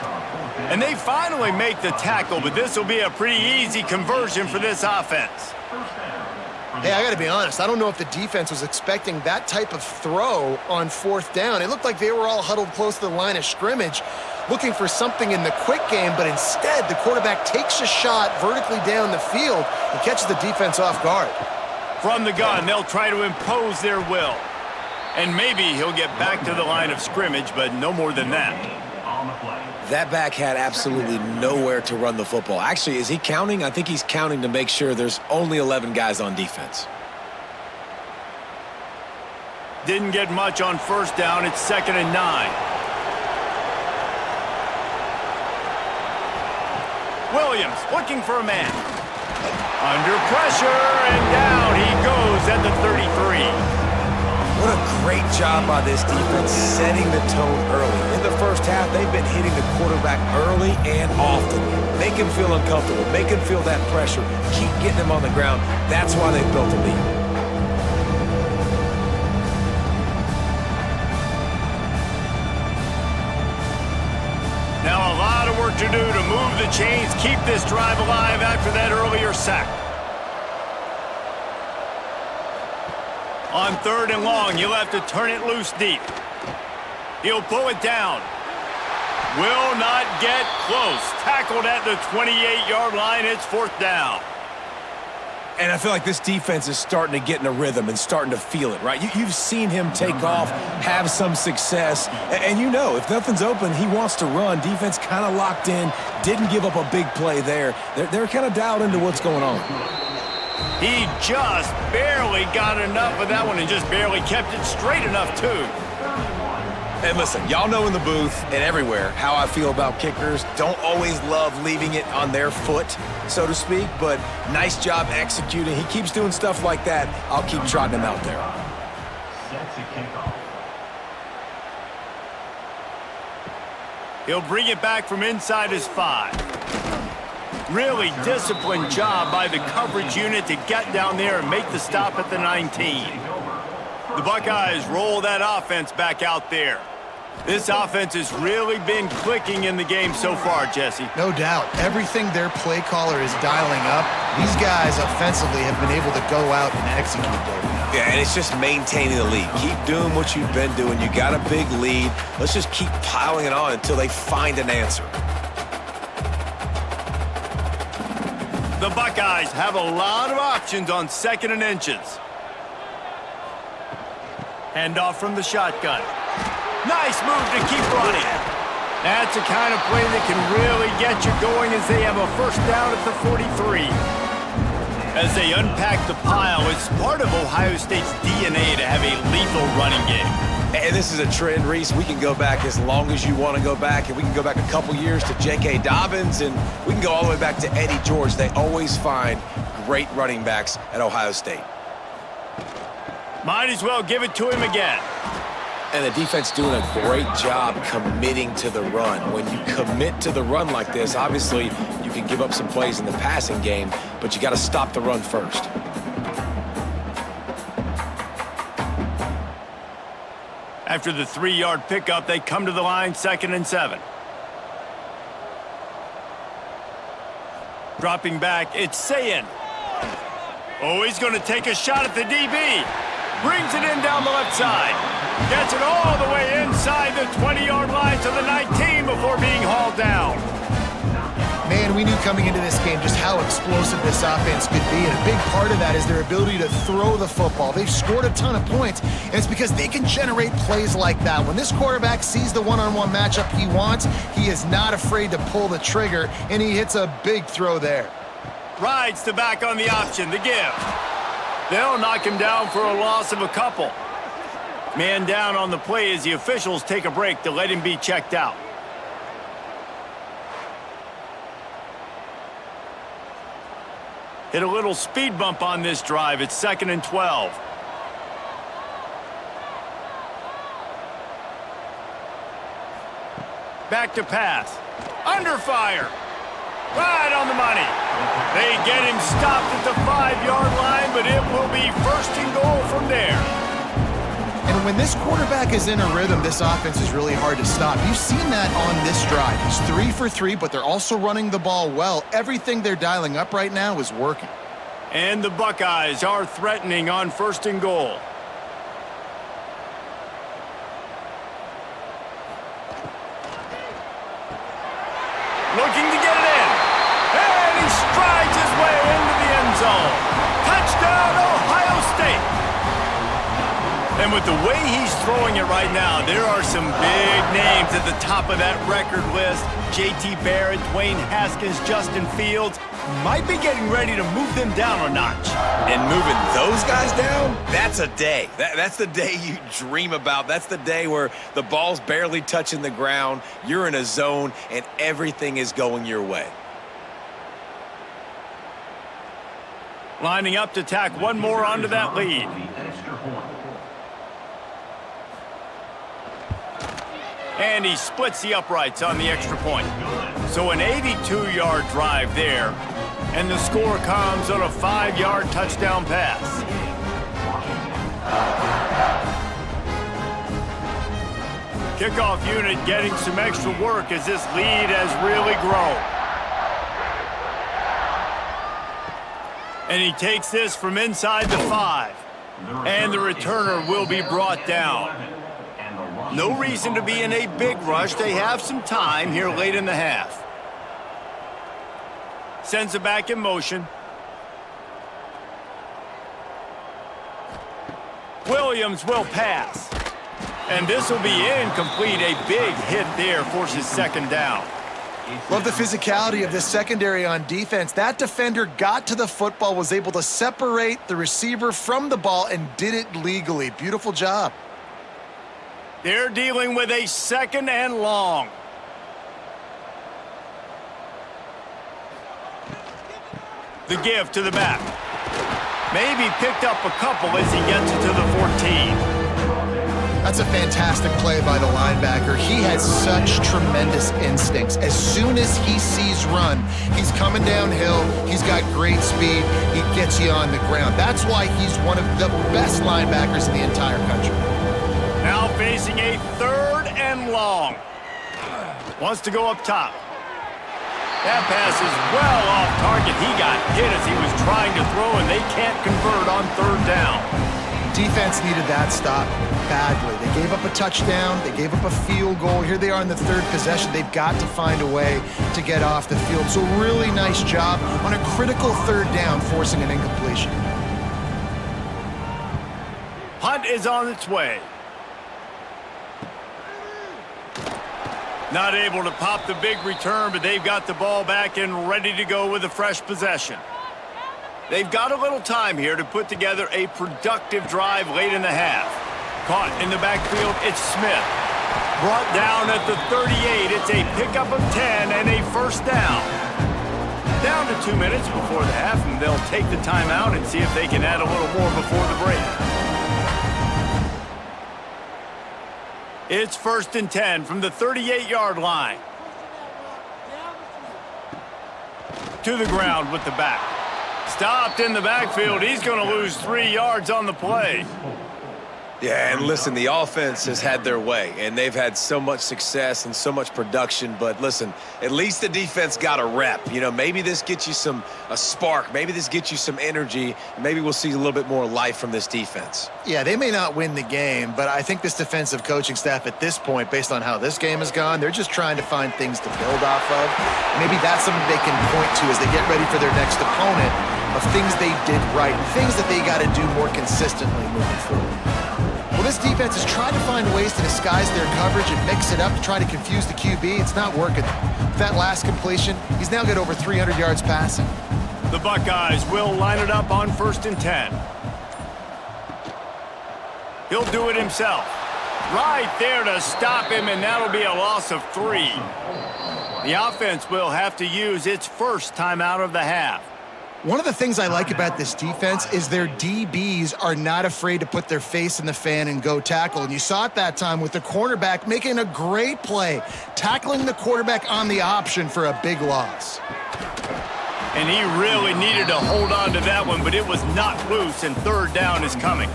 And they finally make the tackle, but this will be a pretty easy conversion for this offense. Hey, I got to be honest. I don't know if the defense was expecting that type of throw on fourth down. It looked like they were all huddled close to the line of scrimmage, looking for something in the quick game, but instead the quarterback takes a shot vertically down the field and catches the defense off guard. From the gun, they'll try to impose their will. And maybe he'll get back to the line of scrimmage, but no more than that. That back had absolutely nowhere to run the football. Actually, is he counting? I think he's counting to make sure there's only 11 guys on defense. Didn't get much on first down. It's 2nd and 9. Williams looking for a man. Under pressure, and down he goes at the 33. What a great job by this defense setting the tone early. In the first half, they've been hitting the quarterback early and often. Make him feel uncomfortable. Make him feel that pressure. Keep getting him on the ground. That's why they've built a lead. Now a lot of work to do to move the chains, keep this drive alive after that earlier sack. On 3rd and long, you'll have to turn it loose deep. He'll pull it down. Will not get close. Tackled at the 28-yard line. It's 4th down. And I feel like this defense is starting to get in a rhythm and starting to feel it, right? You've seen him take off, have some success, and you know if nothing's open, he wants to run. Defense kind of locked in, didn't give up a big play there. They're kind of dialed into what's going on. He just barely got enough of that one and just barely kept it straight enough, too. And listen, y'all know in the booth and everywhere how I feel about kickers. Don't always love leaving it on their foot, so to speak, but nice job executing. He keeps doing stuff like that. I'll keep trotting him out there. He'll bring it back from inside his 5. Really disciplined job by the coverage unit to get down there and make the stop at the 19. The Buckeyes roll that offense back out there. This offense has really been clicking in the game so far, Jesse. No doubt. Everything their play caller is dialing up, these guys offensively have been able to go out and execute there. Yeah, and it's just maintaining the lead. Keep doing what you've been doing. You got a big lead. Let's just keep piling it on until they find an answer. The Buckeyes have a lot of options on 2nd and inches. Handoff from the shotgun. Nice move to keep running. That's the kind of play that can really get you going as they have a first down at the 43. As they unpack the pile, it's part of Ohio State's DNA to have a lethal running game. And this is a trend, Reese. We can go back as long as you want to go back, and we can go back a couple years to J.K. Dobbins, and we can go all the way back to Eddie George. They always find great running backs at Ohio State. Might as well give it to him again. And the defense doing a great job committing to the run. When you commit to the run like this, obviously you can give up some plays in the passing game, but you got to stop the run first. After the 3-yard pickup, they come to the line 2nd and 7. Dropping back, it's Sayin. Oh, he's going to take a shot at the DB. Brings it in down the left side. Gets it all the way inside the 20-yard line to the 19 before being hauled down. Man, we knew coming into this game just how explosive this offense could be, and a big part of that is their ability to throw the football. They've scored a ton of points, and it's because they can generate plays like that. When this quarterback sees the one-on-one matchup he wants, he is not afraid to pull the trigger, and he hits a big throw there. Rides the back on the option, the give. They'll knock him down for a loss of a couple. Man down on the play as the officials take a break to let him be checked out. Hit a little speed bump on this drive. It's 2nd and 12. Back to pass. Under fire. Right on the money. They get him stopped at the 5-yard line, but it will be 1st and goal from there. And when this quarterback is in a rhythm, this offense is really hard to stop. You've seen that on this drive. He's 3 for 3, but they're also running the ball well. Everything they're dialing up right now is working. And the Buckeyes are threatening on 1st and goal. Looking to get it in. And he strides his way into the end zone. Touchdown, Ohio State. And with the way he's throwing it right now, there are some big names at the top of that record list. J.T. Barrett, Dwayne Haskins, Justin Fields. Might be getting ready to move them down a notch. And moving those guys down, that's a day. That's the day you dream about. That's the day where the ball's barely touching the ground, you're in a zone, and everything is going your way. Lining up to tack one more onto that lead. And he splits the uprights on the extra point. So an 82-yard drive there. And the score comes on a 5-yard touchdown pass. Kickoff unit getting some extra work as this lead has really grown. And he takes this from inside the 5. And the returner will be brought down. No reason to be in a big rush. They have some time here late in the half. Sends it back in motion. Williams will pass. And this will be incomplete. A big hit there forces 2nd down. Love the physicality of this secondary on defense. That defender got to the football, was able to separate the receiver from the ball, and did it legally. Beautiful job. They're dealing with a 2nd and long. The give to the back. Maybe picked up a couple as he gets it to the 14. That's a fantastic play by the linebacker. He has such tremendous instincts. As soon as he sees run, he's coming downhill. He's got great speed. He gets you on the ground. That's why he's one of the best linebackers in the entire country. Now facing a 3rd and long. Wants to go up top. That pass is well off target. He got hit as he was trying to throw, and they can't convert on 3rd down. Defense needed that stop badly. They gave up a touchdown. They gave up a field goal. Here they are in the 3rd possession. They've got to find a way to get off the field. So really nice job on a critical 3rd down, forcing an incompletion. Punt is on its way. Not able to pop the big return, but they've got the ball back and ready to go with a fresh possession. They've got a little time here to put together a productive drive late in the half. Caught in the backfield, it's Smith. Brought down at the 38. It's a pickup of 10 and a 1st down. Down to 2 minutes before the half, and they'll take the timeout and see if they can add a little more before the break. It's 1st and 10 from the 38-yard line. To the ground with the back. Stopped in the backfield. He's going to lose 3 yards on the play. Yeah, and listen, the offense has had their way, and they've had so much success and so much production. But listen, at least the defense got a rep. You know, maybe this gets you a spark. Maybe this gets you some energy. Maybe we'll see a little bit more life from this defense. Yeah, they may not win the game, but I think this defensive coaching staff at this point, based on how this game has gone, they're just trying to find things to build off of. Maybe that's something they can point to as they get ready for their next opponent, of things they did right and things that they got to do more consistently moving forward. Well, this defense is trying to find ways to disguise their coverage and mix it up to try to confuse the QB. It's not working. With that last completion, he's now got over 300 yards passing. The Buckeyes will line it up on 1st and 10. He'll do it himself. Right there to stop him, and that'll be a loss of 3. The offense will have to use its first timeout of the half. One of the things I like about this defense is their DBs are not afraid to put their face in the fan and go tackle. And you saw it that time with the cornerback making a great play, tackling the quarterback on the option for a big loss. And he really needed to hold on to that one, but it was knocked loose, and 3rd down is coming.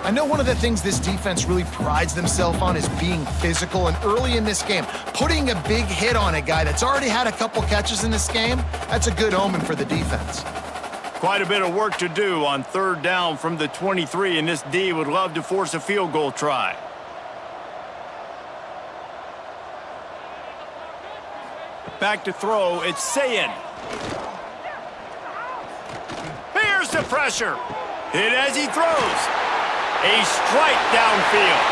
I know one of the things this defense really prides themselves on is being physical, and early in this game, putting a big hit on a guy that's already had a couple catches in this game, that's a good omen for the defense. Quite a bit of work to do on 3rd down from the 23, and this D would love to force a field goal try. Back to throw, it's Sayin. Here's the pressure. Hit as he throws. A strike downfield.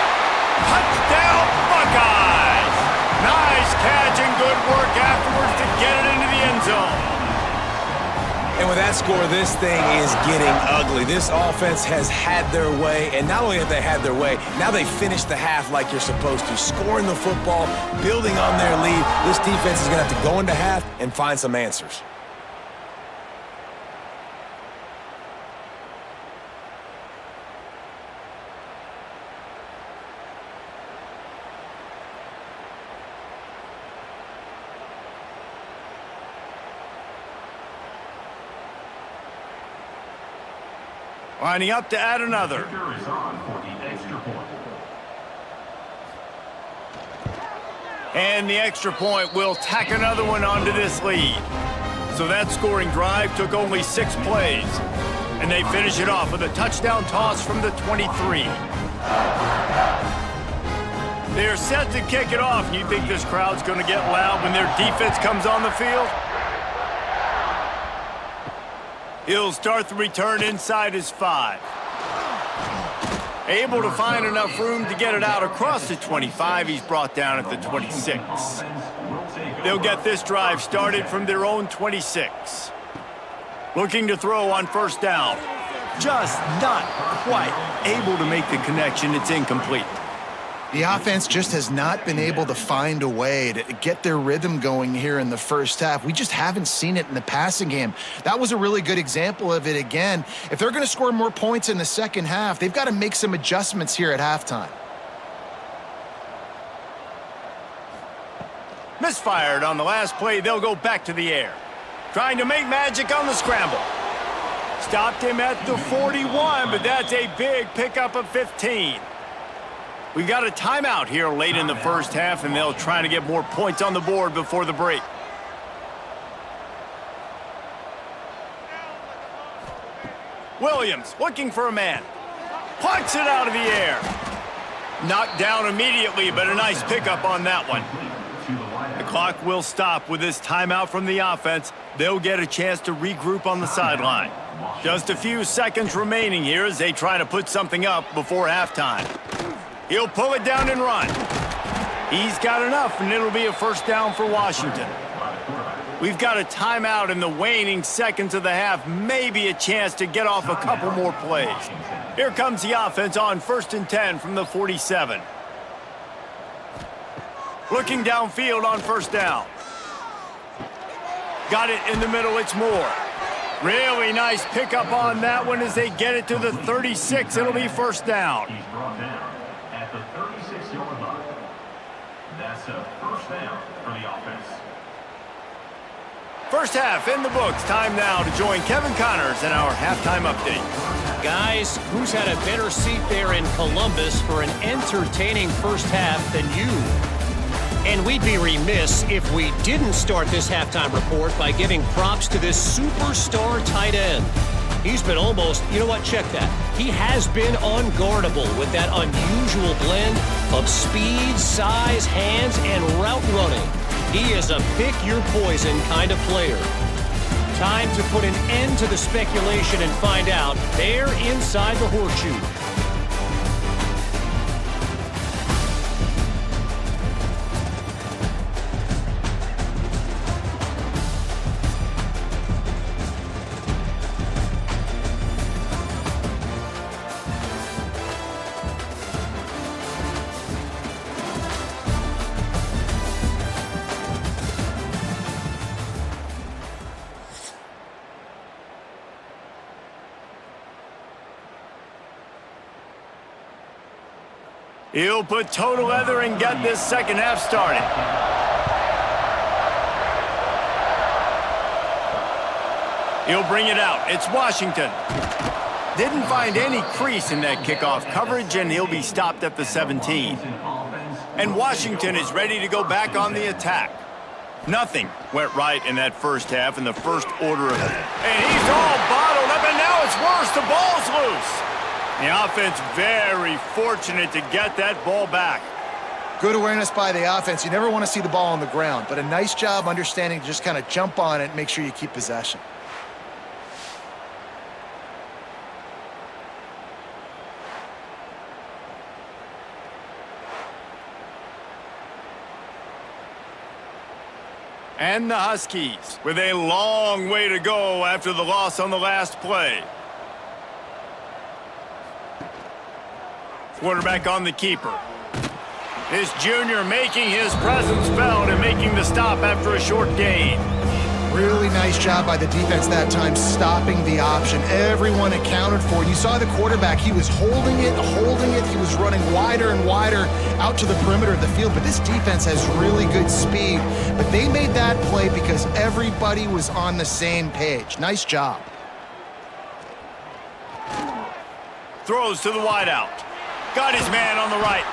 Touchdown, Buckeyes! Nice catch and good work afterwards to get it into the end zone. And with that score, this thing is getting ugly. This offense has had their way, and not only have they had their way, now they finished the half like you're supposed to, scoring the football, building on their lead. This defense is going to have to go into half and find some answers. Lining up to add another. And the extra point will tack another one onto this lead. So that scoring drive took only 6 plays. And they finish it off with a touchdown toss from the 23. They're set to kick it off. You think this crowd's going to get loud when their defense comes on the field? He'll start the return inside his 5. Able to find enough room to get it out across the 25. He's brought down at the 26. They'll get this drive started from their own 26. Looking to throw on 1st down. Just not quite able to make the connection. It's incomplete. The offense just has not been able to find a way to get their rhythm going here in the first half. We just haven't seen it in the passing game. That was a really good example of it again. If they're going to score more points in the second half, they've got to make some adjustments here at halftime. Misfired on the last play. They'll go back to the air. Trying to make magic on the scramble. Stopped him at the 41, but that's a big pickup of 15. We've got a timeout here late in the first half, and they'll try to get more points on the board before the break. Williams looking for a man. Plucks it out of the air. Knocked down immediately, but a nice pickup on that one. The clock will stop with this timeout from the offense. They'll get a chance to regroup on the sideline. Just a few seconds remaining here as they try to put something up before halftime. He'll pull it down and run. He's got enough, and it'll be a 1st down for Washington. We've got a timeout in the waning seconds of the half, maybe a chance to get off a couple more plays. Here comes the offense on 1st and 10 from the 47. Looking downfield on 1st down. Got it in the middle, it's Moore. Really nice pickup on that one as they get it to the 36. It'll be 1st down. He's brought down at the 36-yard line. That's a 1st down for the offense. First half in the books. Time now to join Kevin Connors in our halftime update. Guys, who's had a better seat there in Columbus for an entertaining first half than you? And we'd be remiss if we didn't start this halftime report by giving props to this superstar tight end. He's been almost, you know what, check that. He has been unguardable with that unusual blend of speed, size, hands, and route running. He is a pick-your-poison kind of player. Time to put an end to the speculation and find out there inside the horseshoe. He'll put toe to leather and get this second half started. He'll bring it out. It's Washington. Didn't find any crease in that kickoff coverage, and he'll be stopped at the 17. And Washington is ready to go back on the attack. Nothing went right in that first half in the first order of it. And he's all bottled up, and now it's worse. The ball's loose. The offense very fortunate to get that ball back. Good awareness by the offense. You never want to see the ball on the ground, but a nice job understanding to just kind of jump on it and make sure you keep possession. And the Huskies with a long way to go after the loss on the last play. Quarterback on the keeper. This junior making his presence felt and making the stop after a short gain. Really nice job by the defense that time, stopping the option. Everyone accounted for it. You saw the quarterback. He was holding it. He was running wider and wider out to the perimeter of the field. But this defense has really good speed. But they made that play because everybody was on the same page. Nice job. Throws to the wideout. Got his man on the right.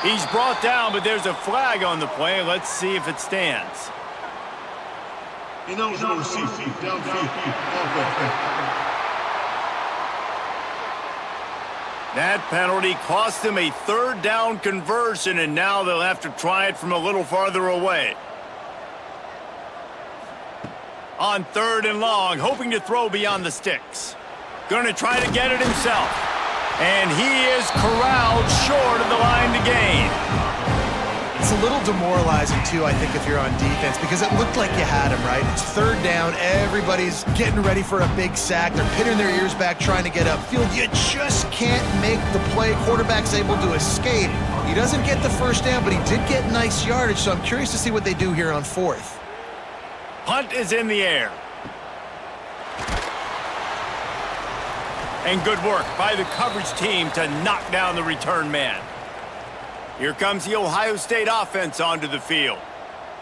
He's brought down, but there's a flag on the play. Let's see if it stands. Ineligible receiver, downfield, That penalty cost him a third down conversion, and now they'll have to try it from a little farther away. On third and long, hoping to throw beyond the sticks. Going to try to get it himself. And he is corralled short of the line to gain. It's a little demoralizing, too, I think, if you're on defense, because it looked like you had him, right? It's third down. Everybody's getting ready for a big sack. They're pinning their ears back, trying to get upfield. You just can't make the play. Quarterback's able to escape. He doesn't get the first down, but he did get nice yardage, so I'm curious to see what they do here on fourth. Punt is in the air. And good work by the coverage team to knock down the return man. Here comes the Ohio State offense onto the field.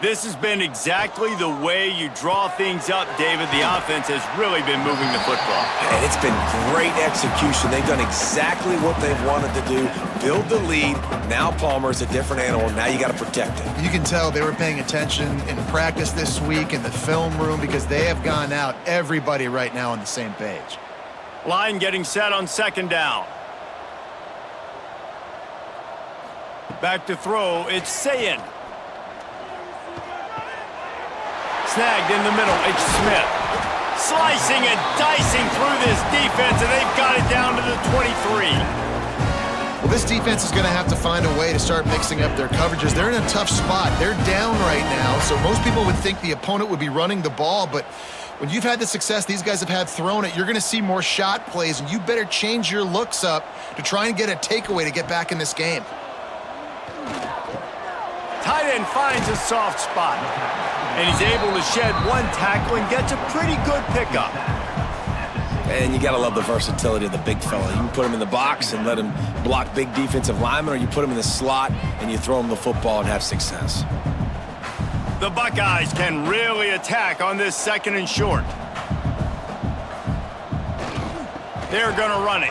This has been exactly the way you draw things up, David. The offense has really been moving the football. And it's been great execution. They've done exactly what they've wanted to do. Build the lead. Now Palmer's a different animal. Now you got to protect it. You can tell they were paying attention in practice this week in the film room because they have gone out, everybody right now on the same page. Line getting set on second down. Back to throw, it's Sayin. Snagged in the middle, it's Smith. Slicing and dicing through this defense, and they've got it down to the 23. Well, this defense is going to have to find a way to start mixing up their coverages. They're in a tough spot. They're down right now, so most people would think the opponent would be running the ball, but when you've had the success these guys have had throwing it, you're going to see more shot plays, and you better change your looks up to try and get a takeaway to get back in this game. Tight end finds a soft spot, and he's able to shed one tackle and gets a pretty good pickup. And you got to love the versatility of the big fella. You can put him in the box and let him block big defensive linemen, or you put him in the slot and you throw him the football and have success. The Buckeyes can really attack on this 2nd and short. They're going to run it.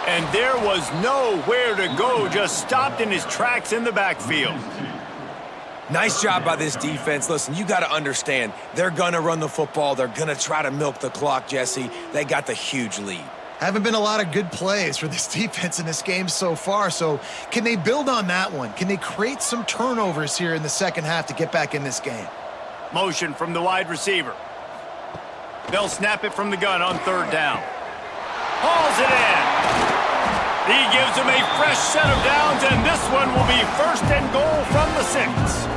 And there was nowhere to go, just stopped in his tracks in the backfield. Nice job by this defense. Listen, you got to understand, they're going to run the football. They're going to try to milk the clock, Jesse. They got the huge lead. Haven't been a lot of good plays for this defense in this game so far, so can they build on that one? Can they create some turnovers here in the second half to get back in this game? Motion from the wide receiver. They'll snap it from the gun on 3rd down. Hauls it in. He gives them a fresh set of downs, and this one will be 1st and goal from the 6.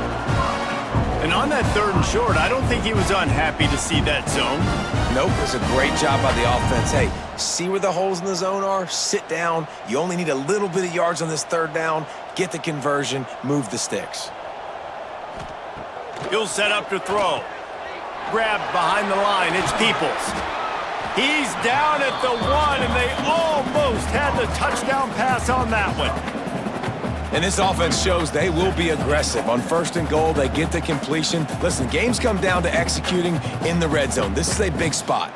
And on that 3rd and short, I don't think he was unhappy to see that zone. Nope, it was a great job by the offense. Hey, see where the holes in the zone are? Sit down. You only need a little bit of yards on this 3rd down. Get the conversion, move the sticks. He'll set up to throw. Grabbed behind the line, it's Peoples. He's down at the 1, and they almost had the touchdown pass on that one. And this offense shows they will be aggressive. On 1st and goal, they get the completion. Listen, games come down to executing in the red zone. This is a big spot.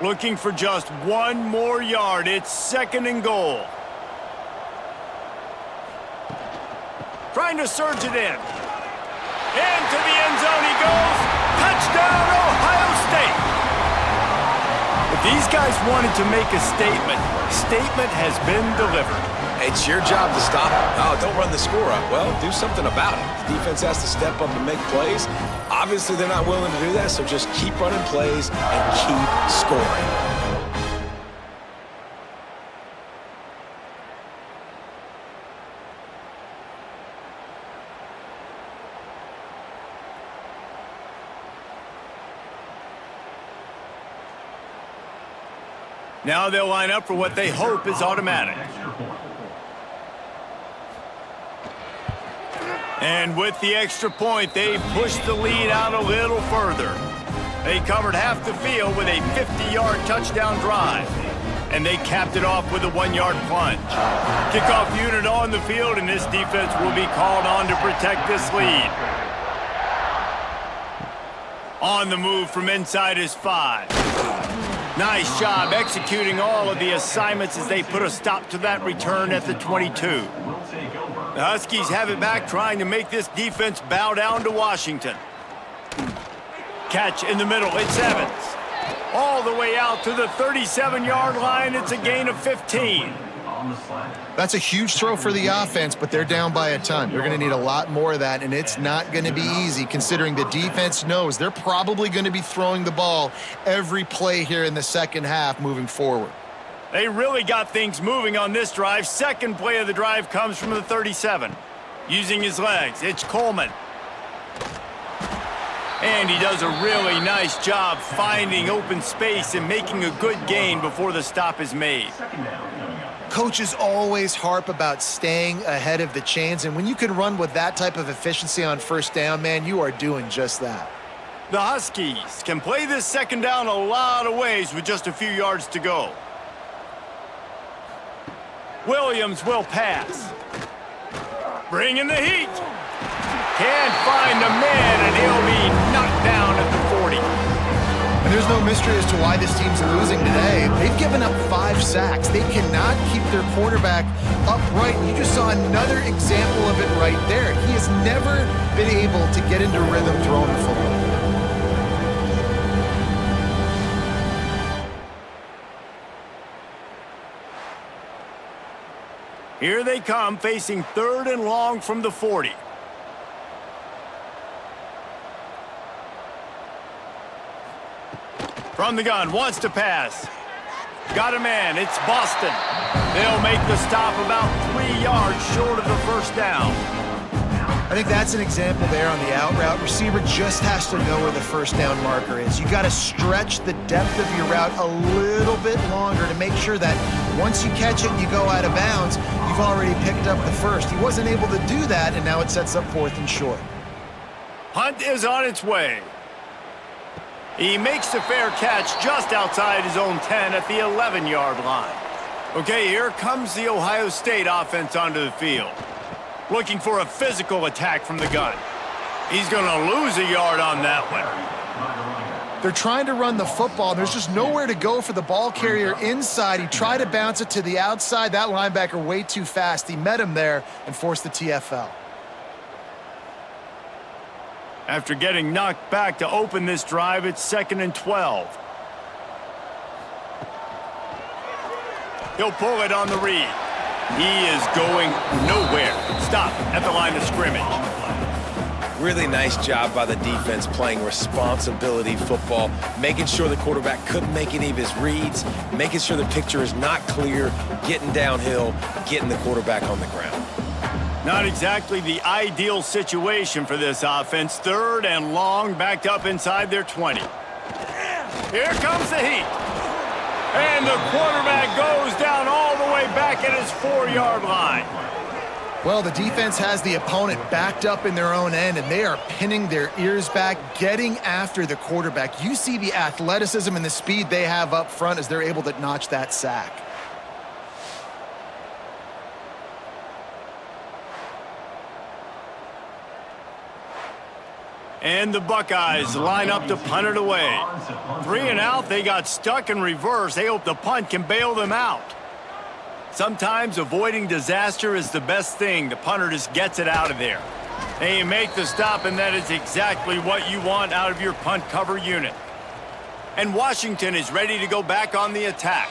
Looking for just 1 more yard. It's 2nd and goal. Trying to surge it in. Into the end zone he goes. Touchdown, Ohio State. If these guys wanted to make a statement has been delivered. It's your job to stop it. Oh, don't run the score up. Well, do something about it. The defense has to step up and make plays. Obviously, they're not willing to do that, so just keep running plays and keep scoring. Now they'll line up for what they hope is automatic. And with the extra point, they pushed the lead out a little further. They covered half the field with a 50-yard touchdown drive. And they capped it off with a 1-yard plunge. Kickoff unit on the field, and this defense will be called on to protect this lead. On the move from inside his 5. Nice job executing all of the assignments as they put a stop to that return at the 22. The Huskies have it back, trying to make this defense bow down to Washington. Catch in the middle, it's Evans. All the way out to the 37-yard line, it's a gain of 15. That's a huge throw for the offense, but they're down by a ton. They're going to need a lot more of that, and it's not going to be easy considering the defense knows they're probably going to be throwing the ball every play here in the second half moving forward. They really got things moving on this drive. 2nd play of the drive comes from the 37. Using his legs, it's Coleman. And he does a really nice job finding open space and making a good gain before the stop is made. Coaches always harp about staying ahead of the chains, and when you can run with that type of efficiency on 1st down, man, you are doing just that. The Huskies can play this 2nd down a lot of ways with just a few yards to go. Williams will pass. Bringing the heat. Can't find a man, and he'll be knocked down at the 40. And there's no mystery as to why this team's losing today. They've given up 5 sacks. They cannot keep their quarterback upright. You just saw another example of it right there. He has never been able to get into rhythm throwing the football. Here they come, facing 3rd and long from the 40. From the gun, wants to pass. Got a man, it's Boston. They'll make the stop about 3 yards short of the 1st down. I think that's an example there on the out route. Receiver just has to know where the 1st down marker is. You got to stretch the depth of your route a little bit longer to make sure that once you catch it and you go out of bounds, you've already picked up the 1st. He wasn't able to do that, and now it sets up 4th and short. Punt is on its way. He makes the fair catch just outside his own 10 at the 11-yard line. Okay, here comes the Ohio State offense onto the field. looking for a physical attack from the gun. He's going to lose a yard on that one. They're trying to run the football, and there's just nowhere to go for the ball carrier inside. He tried to bounce it to the outside. That linebacker way too fast. He met him there and forced the TFL. After getting knocked back to open this drive, it's 2nd and 12. He'll pull it on the read. He is going nowhere. Stop at the line of scrimmage. Really nice job by the defense playing responsibility football, making sure the quarterback couldn't make any of his reads, making sure the picture is not clear, getting downhill, getting the quarterback on the ground. Not exactly the ideal situation for this offense. 3rd and long, backed up inside their 20. Here comes the heat. And the quarterback goes down all the way back at his 4-yard line. Well, the defense has the opponent backed up in their own end, and they are pinning their ears back, getting after the quarterback. You see the athleticism and the speed they have up front as they're able to notch that sack. And the Buckeyes line up to punt it away. 3 and out, they got stuck in reverse. They hope the punt can bail them out. Sometimes avoiding disaster is the best thing. The punter just gets it out of there. They make the stop, and that is exactly what you want out of your punt cover unit. And Washington is ready to go back on the attack.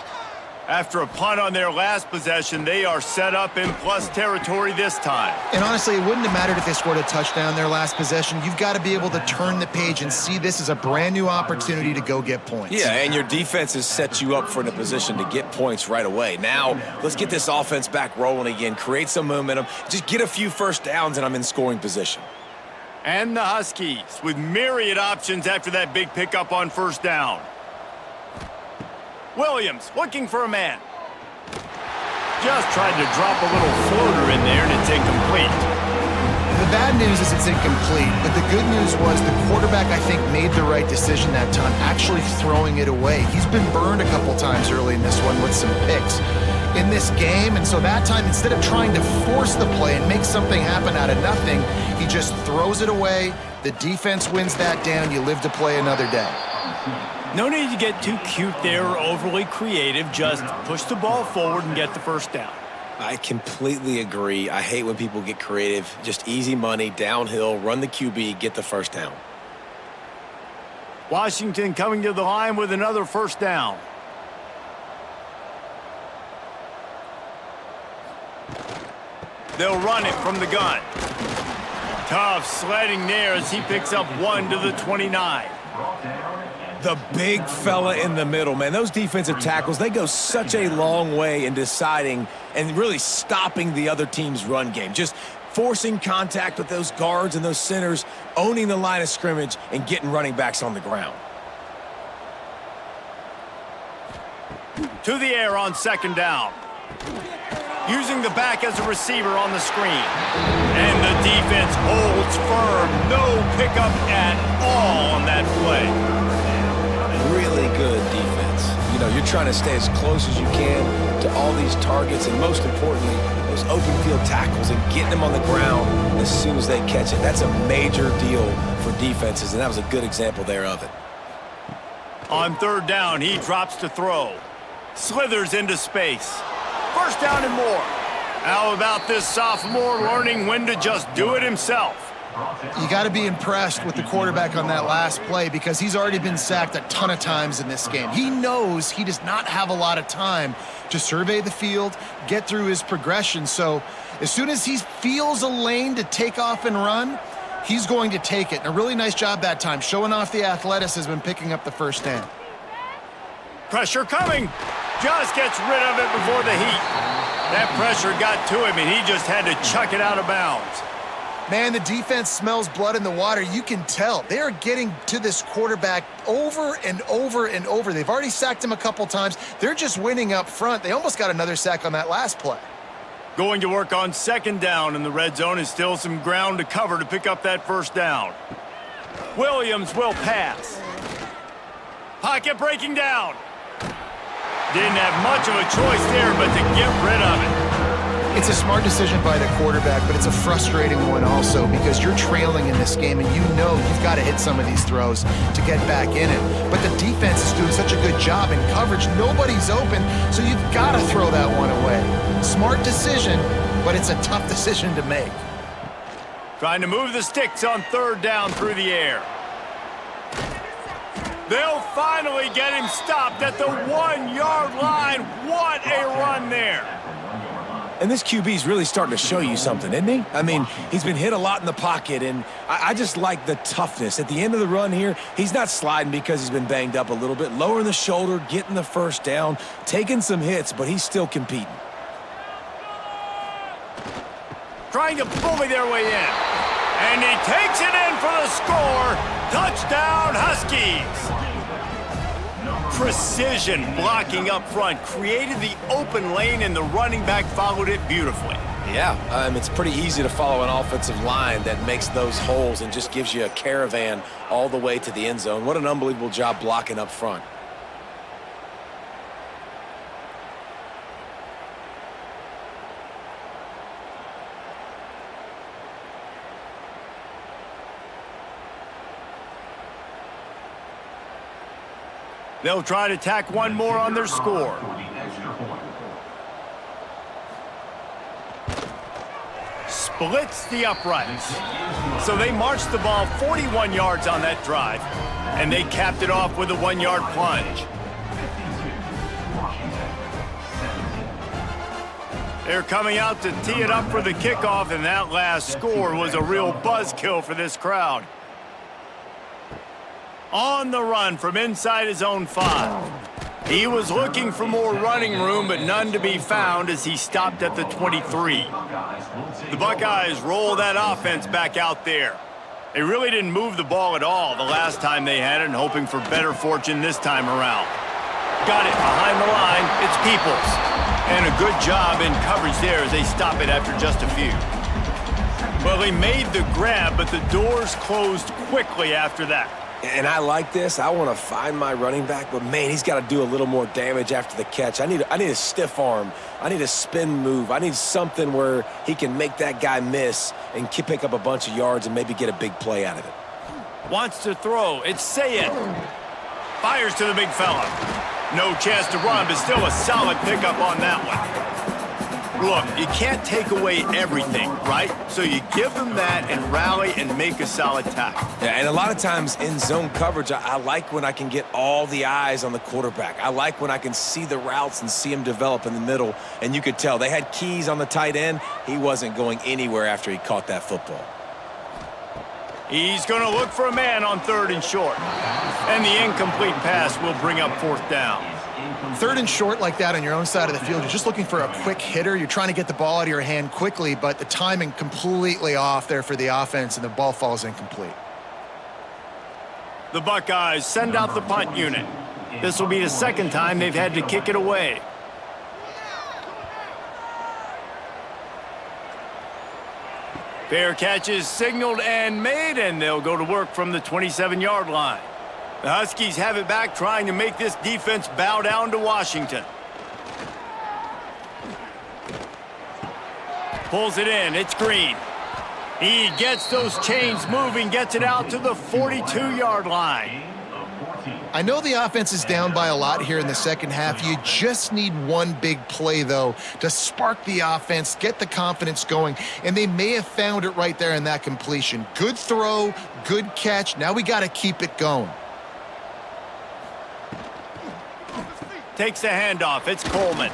After a punt on their last possession, they are set up in plus territory this time. And honestly, it wouldn't have mattered if they scored a touchdown their last possession. You've got to be able to turn the page and see this as a brand new opportunity to go get points. Yeah, and your defense has set you up for in a position to get points right away. Now, let's get this offense back rolling again, create some momentum, just get a few first downs, and I'm in scoring position. And the Huskies with myriad options after that big pickup on 1st down. Williams looking for a man. Just tried to drop a little floater in there, and it's incomplete. The bad news is it's incomplete, but the good news was the quarterback, I think, made the right decision that time, actually throwing it away. He's been burned a couple times early in this one with some picks in this game, and so that time, instead of trying to force the play and make something happen out of nothing, he just throws it away. The defense wins that down. You live to play another day. No need to get too cute there or overly creative. Just push the ball forward and get the 1st down. I completely agree. I hate when people get creative. Just easy money, downhill, run the QB, get the 1st down. Washington coming to the line with another 1st down. They'll run it from the gun. Tough sledding there as he picks up 1 to the 29. The big fella in the middle, man. Those defensive tackles, they go such a long way in deciding and really stopping the other team's run game. Just forcing contact with those guards and those centers, owning the line of scrimmage, and getting running backs on the ground. To the air on 2nd down. Using the back as a receiver on the screen. And the defense holds firm. No pickup at all on that play. Really good defense. You know, you're trying to stay as close as you can to all these targets, and most importantly, those open field tackles and getting them on the ground as soon as they catch it. That's a major deal for defenses, and that was a good example there of it. On 3rd down, he drops to throw. Slithers into space. 1st down and more. How about this sophomore learning when to just do it himself? You got to be impressed with the quarterback on that last play because he's already been sacked a ton of times in this game. He knows he does not have a lot of time to survey the field, get through his progression. So as soon as he feels a lane to take off and run, he's going to take it. And a really nice job that time, showing off the athleticism and picking up the 1st down. Pressure coming. Just gets rid of it before the heat. That pressure got to him, and he just had to chuck it out of bounds. Man, the defense smells blood in the water. You can tell. They are getting to this quarterback over and over and over. They've already sacked him a couple times. They're just winning up front. They almost got another sack on that last play. Going to work on 2nd down in the red zone is still some ground to cover to pick up that 1st down. Williams will pass. Pocket breaking down. Didn't have much of a choice there but to get rid of it. It's a smart decision by the quarterback, but it's a frustrating one also because you're trailing in this game and you know you've got to hit some of these throws to get back in it. But the defense is doing such a good job in coverage. Nobody's open, so you've got to throw that one away. Smart decision, but it's a tough decision to make. Trying to move the sticks on third down through the air. They'll finally get him stopped at the 1-yard line. What a run there. And this QB's really starting to show you something, isn't he? I mean, he's been hit a lot in the pocket, and I just like the toughness. At the end of the run here, he's not sliding because he's been banged up a little bit. Lowering the shoulder, getting the first down, taking some hits, but he's still competing. Trying to bully their way in. And he takes it in for the score. Touchdown, Huskies. Precision blocking up front created the open lane, and the running back followed it beautifully. Yeah, it's pretty easy to follow an offensive line that makes those holes and just gives you a caravan all the way to the end zone. What an unbelievable job blocking up front. They'll try to tack one more on their score. Splits the uprights. So they marched the ball 41 yards on that drive, and they capped it off with a 1-yard plunge. They're coming out to tee it up for the kickoff, and that last score was a real buzzkill for this crowd. On the run from inside his own 5. He was looking for more running room, but none to be found as he stopped at the 23. The Buckeyes roll that offense back out there. They really didn't move the ball at all the last time they had it, and hoping for better fortune this time around. Got it behind the line. It's Peoples. And a good job in coverage there as they stop it after just a few. Well, he made the grab, but the doors closed quickly after that. And I like this. I want to find my running back, but, man, he's got to do a little more damage after the catch. I need a stiff arm. I need a spin move. I need something where he can make that guy miss and pick up a bunch of yards and maybe get a big play out of it. Wants to throw. It's Sayed. Fires to the big fella. No chance to run, but still a solid pickup on that one. Look, you can't take away everything, right? So you give them that and rally and make a solid tackle. Yeah, and a lot of times in zone coverage, I like when I can get all the eyes on the quarterback. I like when I can see the routes and see him develop in the middle. And you could tell they had keys on the tight end. He wasn't going anywhere after he caught that football. He's going to look for a man on 3rd and short. And the incomplete pass will bring up 4th down. 3rd and short like that on your own side of the field, you're just looking for a quick hitter. You're trying to get the ball out of your hand quickly, but the timing completely off there for the offense, and the ball falls incomplete. The Buckeyes send out the punt unit. This will be the 2nd time they've had to kick it away. Fair catch is signaled and made, and they'll go to work from the 27-yard line. The Huskies have it back, trying to make this defense bow down to Washington. Pulls it in. It's Green. He gets those chains moving, gets it out to the 42-yard line. I know the offense is down by a lot here in the second half. You just need one big play, though, to spark the offense, get the confidence going, and they may have found it right there in that completion. Good throw, good catch. Now we got to keep it going. Takes the handoff. It's Coleman.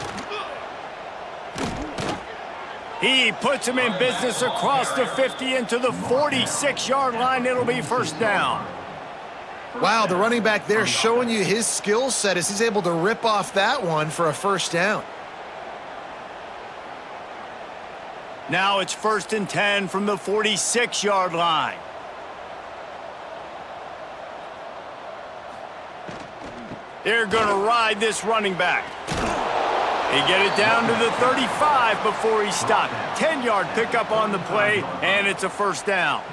He puts him in business across the 50 into the 46-yard line. It'll be 1st down. Wow, the running back there showing you his skill set as he's able to rip off that one for a 1st down. Now it's 1st and 10 from the 46-yard line. They're going to ride this running back. They get it down to the 35 before he stopped. 10-yard pickup on the play, and it's a 1st down.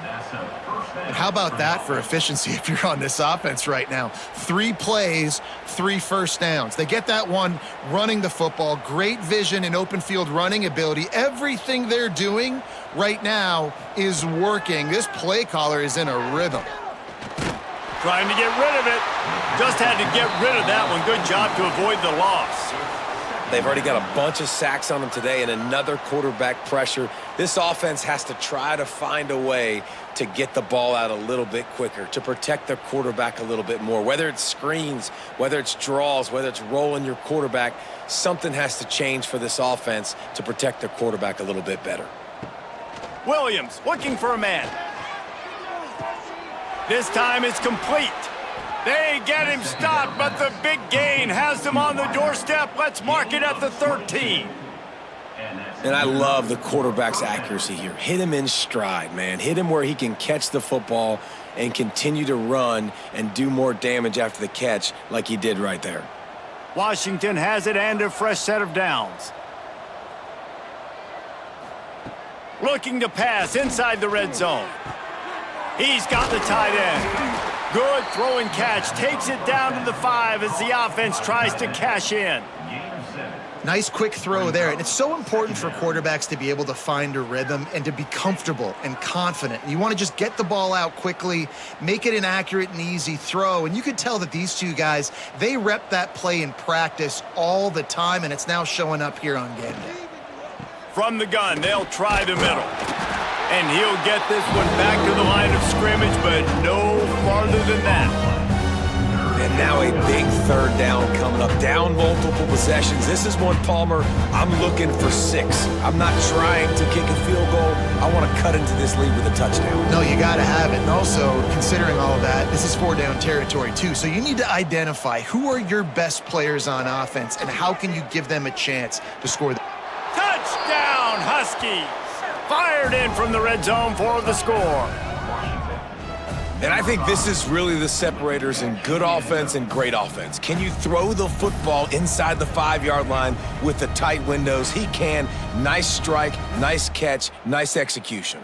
And how about that for efficiency if you're on this offense right now? 3 plays, 3 first downs. They get that one running the football, great vision and open field running ability. Everything they're doing right now is working. This play caller is in a rhythm. Trying to get rid of it. Just had to get rid of that one. Good job to avoid the loss. They've already got a bunch of sacks on them today and another quarterback pressure. This offense has to try to find a way to get the ball out a little bit quicker, to protect their quarterback a little bit more. Whether it's screens, whether it's draws, whether it's rolling your quarterback, something has to change for this offense to protect their quarterback a little bit better. Williams looking for a man. This time it's complete. They get him stopped, but the big gain has them on the doorstep. Let's mark it at the 13. And I love the quarterback's accuracy here. Hit him in stride, man. Hit him where he can catch the football and continue to run and do more damage after the catch like he did right there. Washington has it and a fresh set of downs. Looking to pass inside the red zone. He's got the tight end. Good throw and catch. Takes it down to the 5 as the offense tries to cash in. Nice quick throw there. And it's so important for quarterbacks to be able to find a rhythm and to be comfortable and confident. You want to just get the ball out quickly, make it an accurate and easy throw. And you could tell that these two guys, they rep that play in practice all the time, and it's now showing up here on game day. From the gun, they'll try the middle. And he'll get this one back to the line of scrimmage, but no farther than that. And now a big 3rd down coming up. Down multiple possessions. This is one, Palmer, I'm looking for 6. I'm not trying to kick a field goal. I want to cut into this lead with a touchdown. No, you got to have it. And also, considering all of that, this is 4-down territory too. So you need to identify who are your best players on offense and how can you give them a chance to score. Touchdown, Huskies! Fired in from the red zone for the score. And I think this is really the separators in good offense and great offense. Can you throw the football inside the 5-yard line with the tight windows? He can. Nice strike, nice catch, nice execution.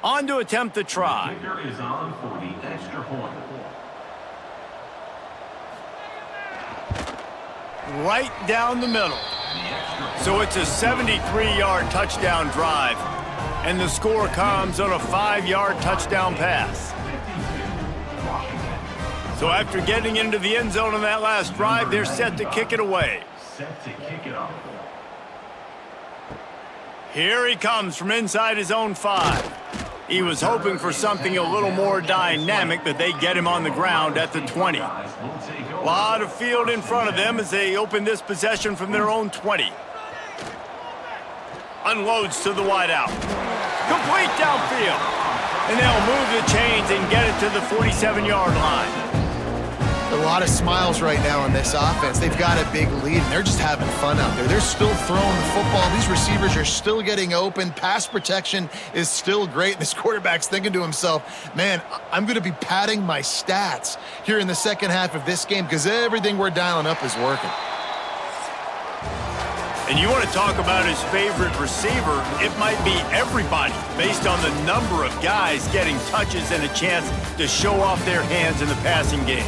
On to attempt the try. The kicker is on for the extra point. Right down the middle. So it's a 73-yard touchdown drive. And the score comes on a 5-yard touchdown pass. So after getting into the end zone on that last drive, they're set to kick it away. Set to kick it off. Here he comes from inside his own 5. He was hoping for something a little more dynamic, but they get him on the ground at the 20. A lot of field in front of them as they open this possession from their own 20. Unloads to the wideout. Complete downfield. And they'll move the chains and get it to the 47-yard line. A lot of smiles right now on this offense. They've got a big lead, and they're just having fun out there. They're still throwing the football. These receivers are still getting open. Pass protection is still great. This quarterback's thinking to himself, man, I'm going to be padding my stats here in the second half of this game because everything we're dialing up is working. And you want to talk about his favorite receiver, it might be everybody based on the number of guys getting touches and a chance to show off their hands in the passing game.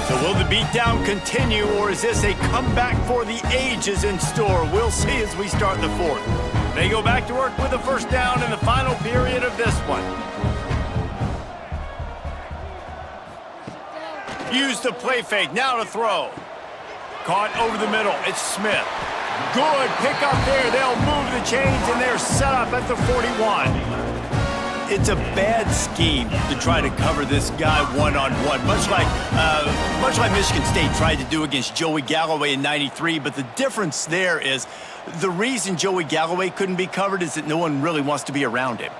So will the beatdown continue, or is this a comeback for the ages in store? We'll see as we start the 4th. They go back to work with a first down in the final period of this one. Use the play fake, now to throw. Caught over the middle, it's Smith. Good pick up there, they'll move the chains, and they're set up at the 41. It's a bad scheme to try to cover this guy one-on-one, much like Michigan State tried to do against Joey Galloway in '93, but the difference there is the reason Joey Galloway couldn't be covered is that no one really wants to be around him.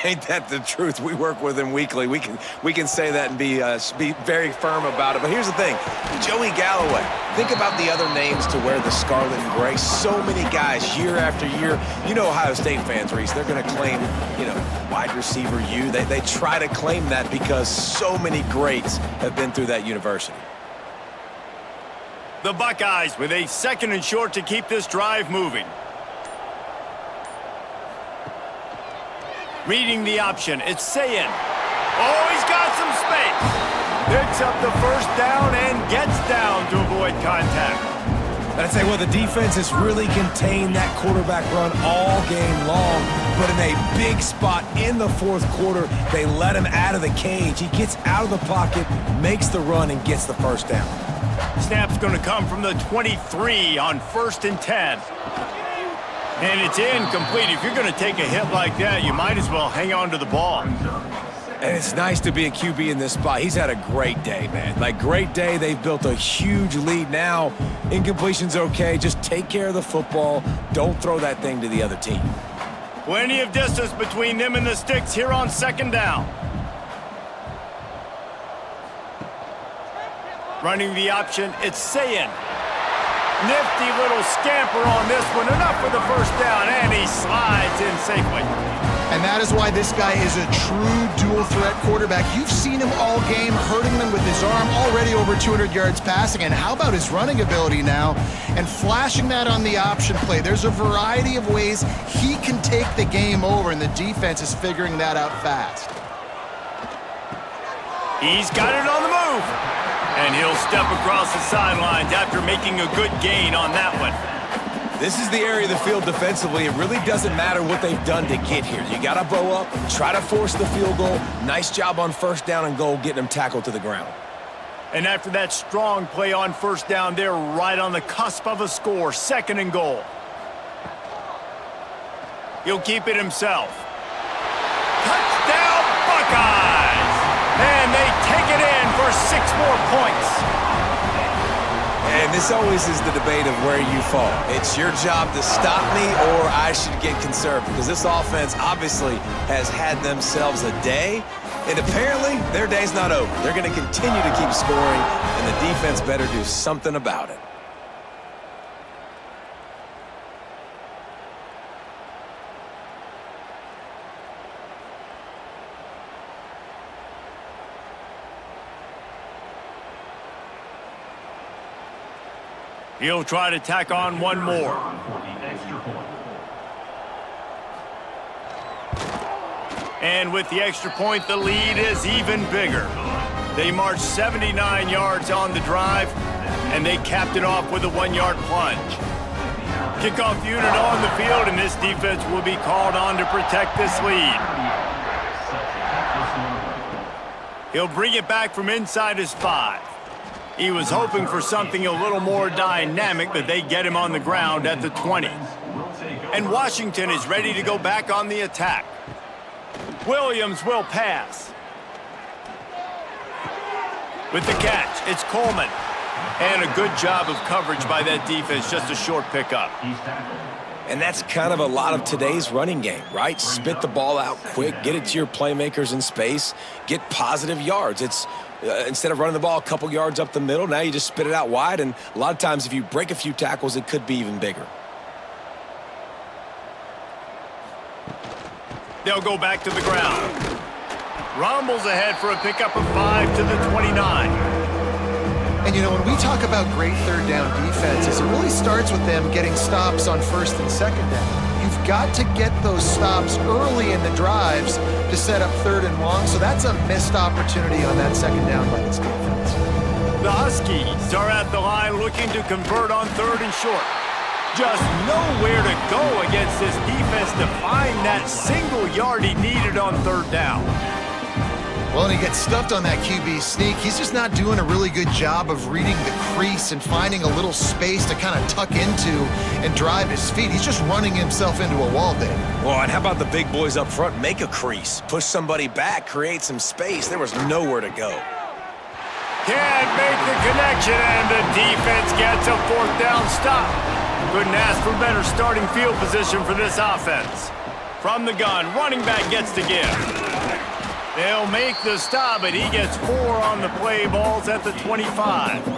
Ain't that the truth? We work with him weekly. We can say that and be very firm about it. But here's the thing. Joey Galloway. Think about the other names to wear the scarlet and gray. So many guys year after year. You know Ohio State fans, Reese, they're going to claim, wide receiver U. They try to claim that because so many greats have been through that university. The Buckeyes with a 2nd and short to keep this drive moving. Reading the option, it's Sayin. Oh, he's got some space. Picks up the first down and gets down to avoid contact. I'd say, the defense has really contained that quarterback run all game long, but in a big spot in the 4th quarter, they let him out of the cage. He gets out of the pocket, makes the run, and gets the first down. Snap's going to come from the 23 on 1st and 10. And it's incomplete. If you're going to take a hit like that, you might as well hang on to the ball. And it's nice to be a QB in this spot. He's had a great day, man. Great day. They've built a huge lead now. Incompletion's okay. Just take care of the football. Don't throw that thing to the other team. Plenty of distance between them and the sticks here on 2nd down. Running the option, it's Sayin. Nifty little scamper on this one. Enough for the first down, and he slides in safely. And that is why this guy is a true dual-threat quarterback. You've seen him all game, hurting them with his arm, already over 200 yards passing. And how about his running ability now? And flashing that on the option play. There's a variety of ways he can take the game over, and the defense is figuring that out fast. He's got it on the move. And he'll step across the sidelines after making a good gain on that one. This is the area of the field defensively. It really doesn't matter what they've done to get here. You got to bow up, try to force the field goal. Nice job on 1st down and goal, getting them tackled to the ground. And after that strong play on 1st down, they're right on the cusp of a score. 2nd and goal. He'll keep it himself. Touchdown, Buckeyes! And they take it in for 6 more points. And this always is the debate of where you fall. It's your job to stop me or I should get conservative, because this offense obviously has had themselves a day, and apparently their day's not over. They're going to continue to keep scoring, and the defense better do something about it. He'll try to tack on one more. And with the extra point, the lead is even bigger. They marched 79 yards on the drive, and they capped it off with a 1-yard plunge. Kickoff unit on the field, and this defense will be called on to protect this lead. He'll bring it back from inside his 5. He was hoping for something a little more dynamic, but they get him on the ground at the 20. And Washington is ready to go back on the attack. Williams will pass. With the catch, it's Coleman. And a good job of coverage by that defense, just a short pickup. And that's kind of a lot of today's running game, right? Spit the ball out quick, get it to your playmakers in space, get positive yards. It's instead of running the ball a couple yards up the middle, now you just spit it out wide, and a lot of times if you break a few tackles, it could be even bigger. They'll go back to the ground. Rumbles ahead for a pickup of 5 to the 29. And, when we talk about great 3rd down defenses, it really starts with them getting stops on 1st and 2nd down. You've got to get those stops early in the drives to set up 3rd and long, so that's a missed opportunity on that 2nd down by this defense. The Huskies are at the line looking to convert on 3rd and short. Just nowhere to go against this defense to find that single yard he needed on 3rd down. Well, and he gets stuffed on that QB sneak. He's just not doing a really good job of reading the crease and finding a little space to kind of tuck into and drive his feet. He's just running himself into a wall there. Well, and how about the big boys up front? Make a crease, push somebody back, create some space. There was nowhere to go. Can't make the connection, and the defense gets a 4th down stop. Couldn't ask for better starting field position for this offense. From the gun, running back gets the give. They'll make the stop, but he gets 4 on the play. Ball's at the 25.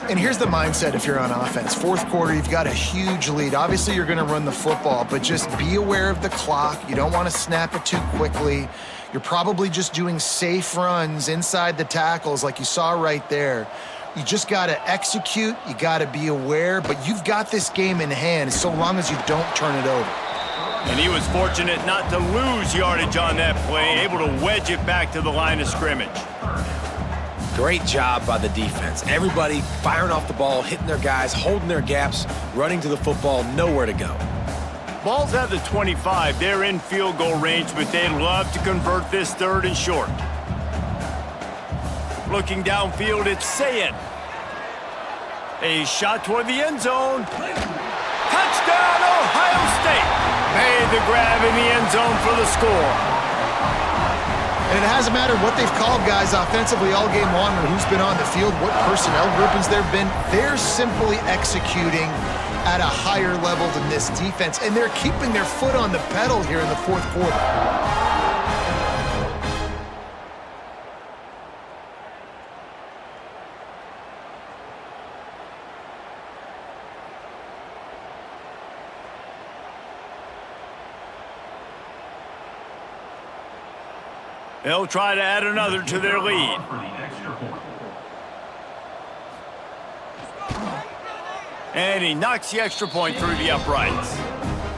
And here's the mindset if you're on offense. Fourth quarter, you've got a huge lead. Obviously, you're going to run the football, but just be aware of the clock. You don't want to snap it too quickly. You're probably just doing safe runs inside the tackles like you saw right there. You just got to execute. You got to be aware, but you've got this game in hand so long as you don't turn it over. And he was fortunate not to lose yardage on that play, able to wedge it back to the line of scrimmage. Great job by the defense. Everybody firing off the ball, hitting their guys, holding their gaps, running to the football, nowhere to go. Ball's at the 25. They're in field goal range, but they'd love to convert this 3rd and short. Looking downfield, it's Sayed. A shot toward the end zone. Touchdown, Ohio State! Made the grab in the end zone for the score. And it hasn't mattered what they've called guys offensively all game long or who's been on the field, what personnel groupings there have been. They're simply executing at a higher level than this defense, and they're keeping their foot on the pedal here in the fourth quarter. They'll try to add another to their lead. And he knocks the extra point through the uprights.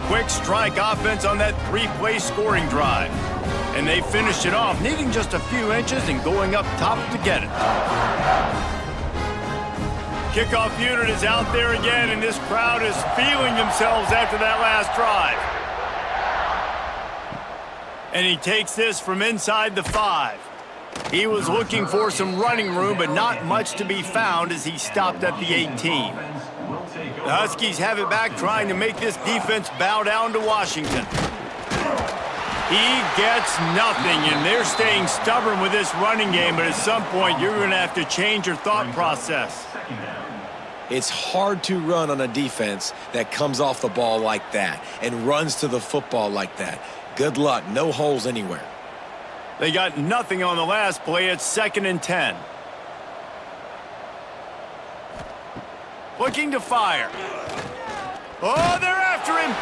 Quick strike offense on that 3-play scoring drive. And they finished it off, needing just a few inches and going up top to get it. Kickoff unit is out there again, and this crowd is feeling themselves after that last drive. And he takes this from inside the 5. He was looking for some running room, but not much to be found as he stopped at the 18. The Huskies have it back, trying to make this defense bow down to Washington. He gets nothing, and they're staying stubborn with this running game, but at some point you're going to have to change your thought process. It's hard to run on a defense that comes off the ball like that and runs to the football like that. Good luck. No holes anywhere. They got nothing on the last play. It's 2nd and 10. Looking to fire. Oh, they're after him.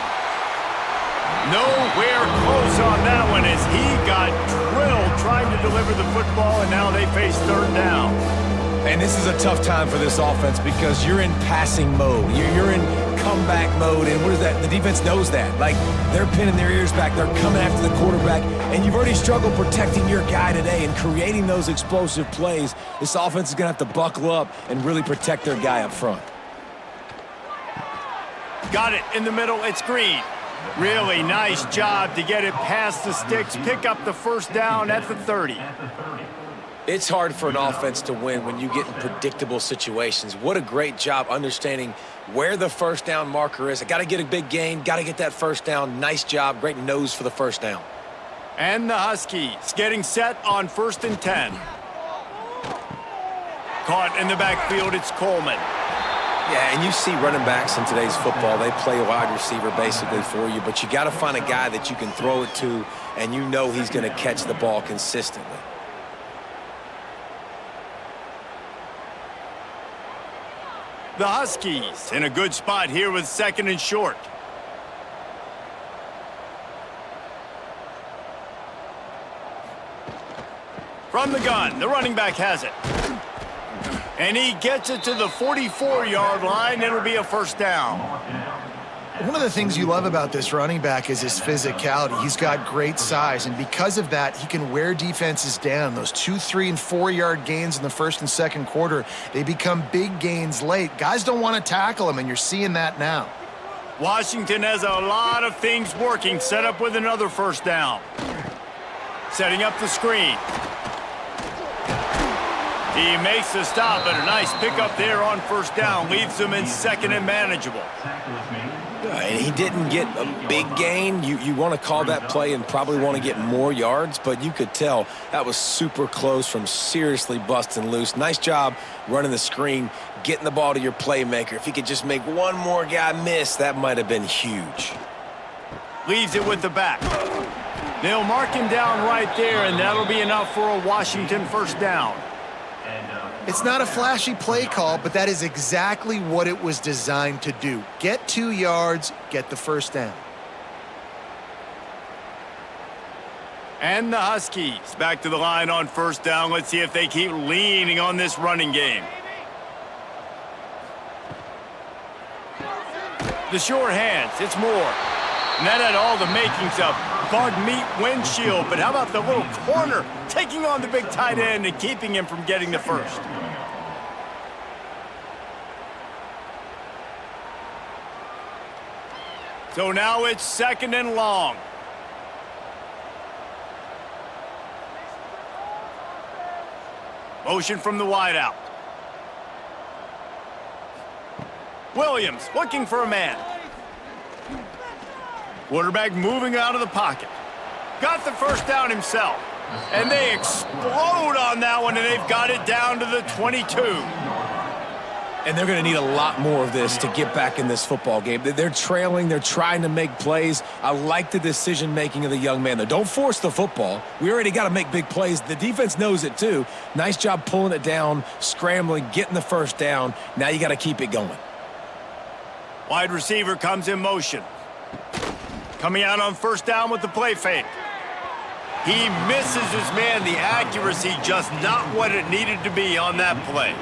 Nowhere close on that one as he got drilled trying to deliver the football, and now they face 3rd down. And this is a tough time for this offense because you're in passing mode. You're in comeback mode, and what is that? The defense knows that. Like, they're pinning their ears back. They're coming after the quarterback, and you've already struggled protecting your guy today and creating those explosive plays. This offense is going to have to buckle up and really protect their guy up front. Got it in the middle. It's Green. Really nice job to get it past the sticks, pick up the 1st down at the 30. It's hard for an offense to win when you get in predictable situations. What a great job understanding where the 1st down marker is. I got to get a big gain, got to get that 1st down. Nice job, great nose for the 1st down. And the Huskies getting set on 1st and 10. Caught in the backfield, it's Coleman. Yeah, and you see running backs in today's football, they play a wide receiver basically for you, but you got to find a guy that you can throw it to and you know he's going to catch the ball consistently. The Huskies in a good spot here with 2nd and short. From the gun, the running back has it. And he gets it to the 44-yard line. It'll be a 1st down. One of the things you love about this running back is his physicality. He's got great size, and because of that, he can wear defenses down. Those 2-, 3-, and 4-yard gains in the 1st and 2nd quarter, they become big gains late. Guys don't want to tackle him, and you're seeing that now. Washington has a lot of things working, set up with another 1st down. Setting up the screen. He makes the stop, but a nice pickup there on 1st down. Leaves them in 2nd and manageable. And he didn't get a big gain. You want to call that play and probably want to get more yards, but you could tell that was super close from seriously busting loose. Nice job running the screen, getting the ball to your playmaker. If he could just make one more guy miss, that might have been huge. Leaves it with the back. They'll mark him down right there, and that'll be enough for a Washington first down. It's not a flashy play call, but that is exactly what it was designed to do. Get 2 yards, get the first down. And the Huskies back to the line on first down. Let's see if they keep leaning on this running game. The short hands, it's Moore. And that had all the makings of bug meat windshield, but how about the little corner taking on the big tight end and keeping him from getting the first? So now it's 2nd and long. Motion from the wideout. Williams looking for a man. Quarterback moving out of the pocket. Got the first down himself. And they explode on that one, and they've got it down to the 22. And they're going to need a lot more of this to get back in this football game. They're trailing. They're trying to make plays. I like the decision-making of the young man, though. Don't force the football. We already got to make big plays. The defense knows it, too. Nice job pulling it down, scrambling, getting the first down. Now you got to keep it going. Wide receiver comes in motion. Coming out on first down with the play fake. He misses his man. The accuracy just not what it needed to be on that play.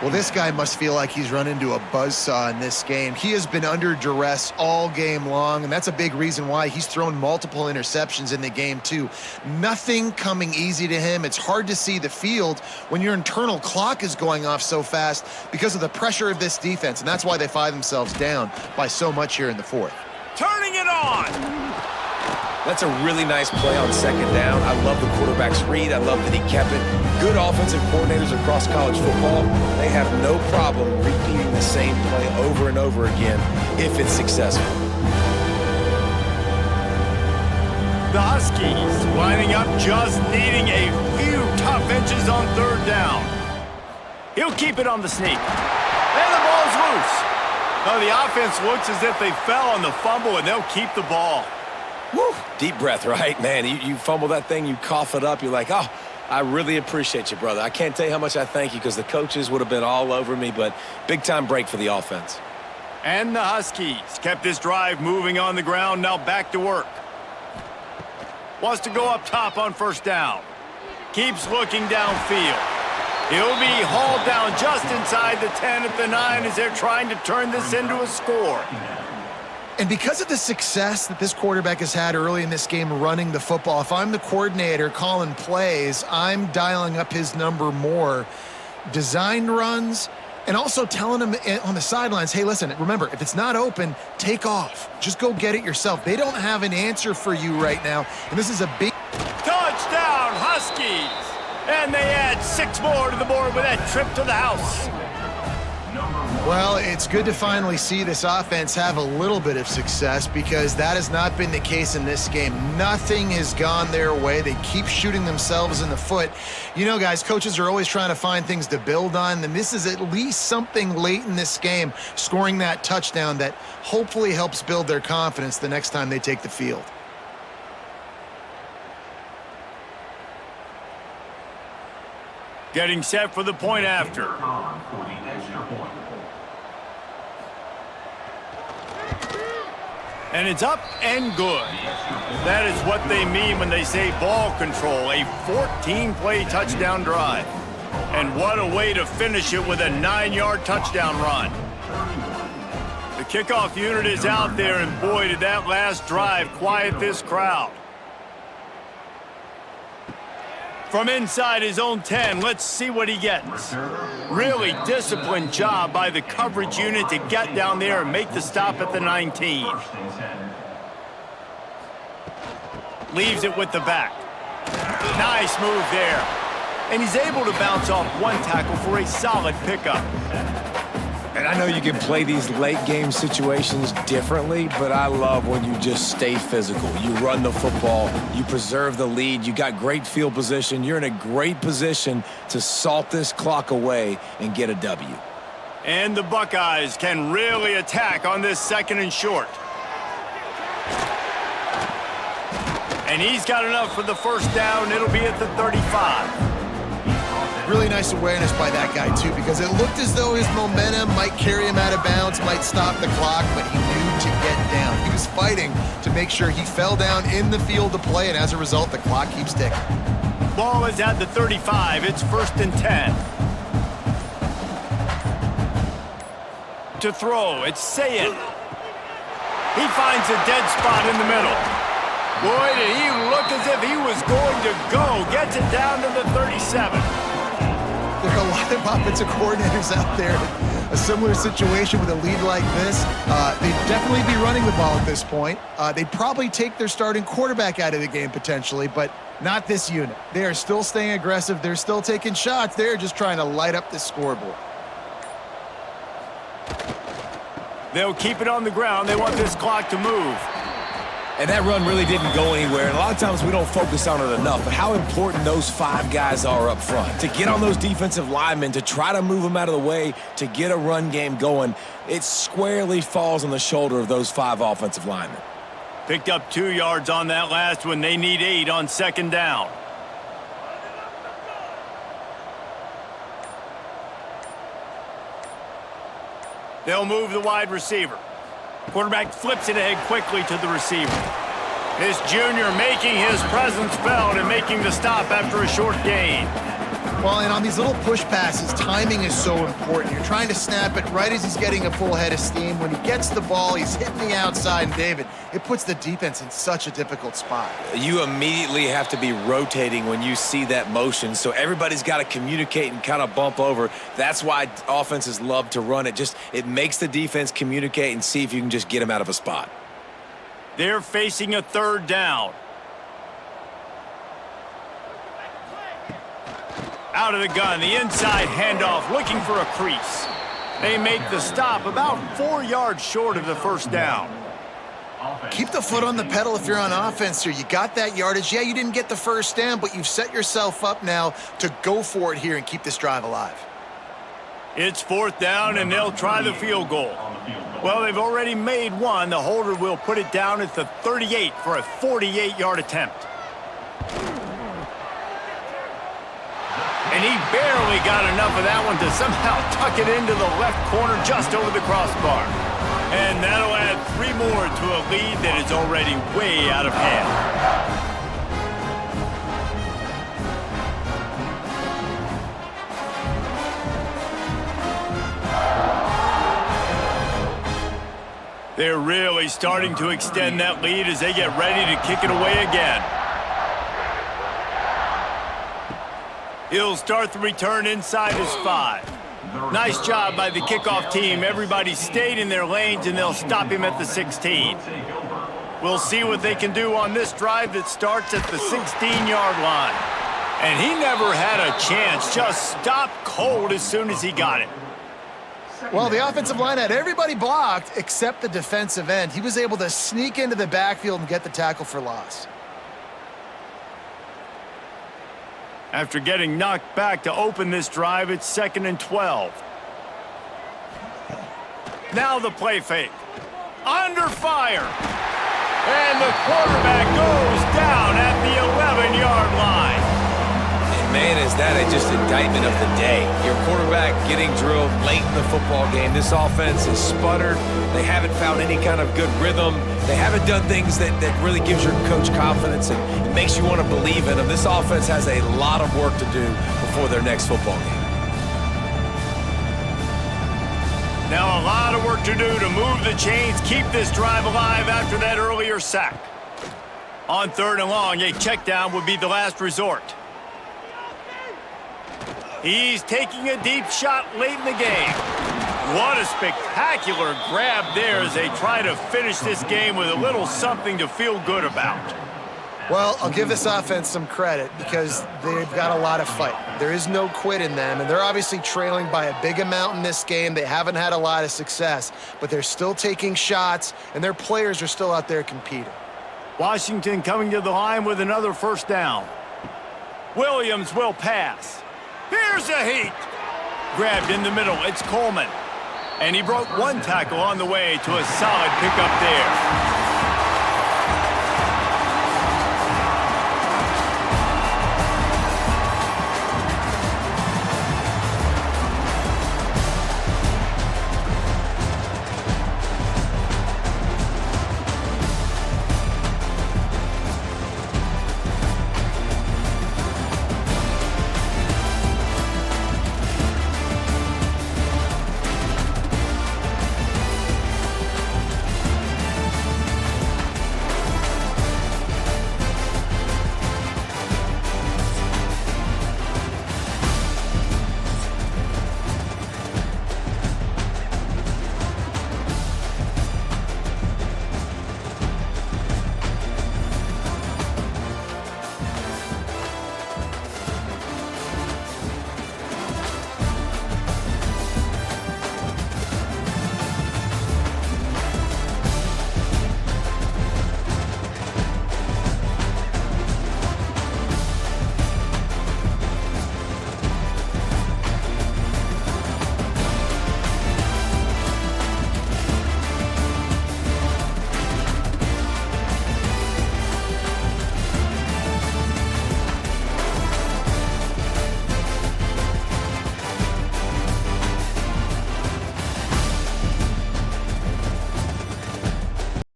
Well, this guy must feel like he's run into a buzzsaw in this game. He has been under duress all game long, and that's a big reason why he's thrown multiple interceptions in the game, too. Nothing coming easy to him. It's hard to see the field when your internal clock is going off so fast because of the pressure of this defense, and that's why they find themselves down by so much here in the 4th. Turning it on! That's a really nice play on 2nd down. I love the quarterback's read. I love that he kept it. Good offensive coordinators across college football, they have no problem repeating the same play over and over again if it's successful. The Huskies lining up, just needing a few tough inches on 3rd down. He'll keep it on the sneak. And the ball's loose. Now the offense looks as if they fell on the fumble, and they'll keep the ball. Woo. Deep breath, right? Man, you fumble that thing, you cough it up, you're like, oh, I really appreciate you, brother. I can't tell you how much I thank you because the coaches would have been all over me, but big-time break for the offense. And the Huskies kept this drive moving on the ground, now back to work. Wants to go up top on first down. Keeps looking downfield. He'll be hauled down just inside the 10 at the 9 as they're trying to turn this into a score. And because of the success that this quarterback has had early in this game running the football, if I'm the coordinator calling plays, I'm dialing up his number more. Designed runs, and also telling him on the sidelines, hey, listen, remember, if it's not open, take off. Just go get it yourself. They don't have an answer for you right now, and this is a big... Touchdown, Huskies! And they add 6 more to the board with that trip to the house. Well, it's good to finally see this offense have a little bit of success because that has not been the case in this game. Nothing has gone their way. They keep shooting themselves in the foot. You know, guys, coaches are always trying to find things to build on, and this is at least something late in this game, scoring that touchdown that hopefully helps build their confidence the next time they take the field. Getting set for the point after. For the extra point. And it's up and good. That is what they mean when they say ball control, a 14-play touchdown drive. And what a way to finish it with a 9-yard touchdown run. The kickoff unit is out there, and boy, did that last drive quiet this crowd. From inside his own 10, let's see what he gets. Really disciplined job by the coverage unit to get down there and make the stop at the 19. Leaves it with the back. Nice move there. And he's able to bounce off one tackle for a solid pickup. And I know you can play these late-game situations differently, but I love when you just stay physical. You run the football, you preserve the lead, you got great field position, you're in a great position to salt this clock away and get a W. And the Buckeyes can really attack on this 2nd and short. And he's got enough for the first down. It'll be at the 35. Really nice awareness by that guy, too, because it looked as though his momentum might carry him out of bounds, might stop the clock, but he knew to get down. He was fighting to make sure he fell down in the field to play, and as a result, the clock keeps ticking. Ball is at the 35. It's 1st and 10. To throw, it's Sayin. He finds a dead spot in the middle. Boy, did he look as if he was going to go. Gets it down to the 37. There are a lot of offensive coordinators out there in a similar situation with a lead like this. They'd definitely be running the ball at this point. They'd probably take their starting quarterback out of the game potentially, but not this unit. They are still staying aggressive. They're still taking shots. They're just trying to light up the scoreboard. They'll keep it on the ground. They want this clock to move. And that run really didn't go anywhere. And a lot of times we don't focus on it enough, but how important those 5 guys are up front. To get on those defensive linemen, to try to move them out of the way, to get a run game going, it squarely falls on the shoulder of those 5 offensive linemen. Picked up 2 yards on that last one. They need 8 on 2nd down. They'll move the wide receiver. Quarterback flips it ahead quickly to the receiver. This junior making his presence felt and making the stop after a short gain. Well, and on these little push passes, timing is so important. You're trying to snap it right as he's getting a full head of steam. When he gets the ball, he's hitting the outside, and David, it puts the defense in such a difficult spot. You immediately have to be rotating when you see that motion, so everybody's got to communicate and kind of bump over. That's why offenses love to run it. It makes the defense communicate and see if you can just get them out of a spot. They're facing a 3rd down. Out of the gun, the inside handoff, looking for a crease. They make the stop about 4 yards short of the first down. Keep the foot on the pedal if you're on offense here. You got that yardage. Yeah, you didn't get the first down, but you've set yourself up now to go for it here and keep this drive alive. It's 4th down, and they'll try the field goal. Well, they've already made one. The holder will put it down at the 38 for a 48-yard attempt. And he barely got enough of that one to somehow tuck it into the left corner just over the crossbar. And that'll add 3 more to a lead that is already way out of hand. They're really starting to extend that lead as they get ready to kick it away again. He'll start the return inside his 5. Nice job by the kickoff team. Everybody stayed in their lanes, and they'll stop him at the 16. We'll see what they can do on this drive that starts at the 16-yard line. And he never had a chance. Just stopped cold as soon as he got it. Well, the offensive line had everybody blocked except the defensive end. He was able to sneak into the backfield and get the tackle for loss. After getting knocked back to open this drive, it's 2nd and 12. Now the play fake. Under fire. And the quarterback goes down at the 11-yard line. And man, is that just indictment of the day. Your quarterback getting drilled late in the football game. This offense is sputtered. They haven't found any kind of good rhythm. They haven't done things that really gives your coach confidence and it makes you want to believe in them. This offense has a lot of work to do before their next football game. Now a lot of work to do to move the chains, keep this drive alive after that earlier sack. On 3rd and long, a check down would be the last resort. He's taking a deep shot late in the game. What a spectacular grab there as they try to finish this game with a little something to feel good about. Well, I'll give this offense some credit because they've got a lot of fight. There is no quit in them, and they're obviously trailing by a big amount in this game. They haven't had a lot of success, but they're still taking shots, and their players are still out there competing. Washington coming to the line with another 1st down. Williams will pass. Here's a heat. Grabbed in the middle. It's Coleman. And he broke one tackle on the way to a solid pickup there.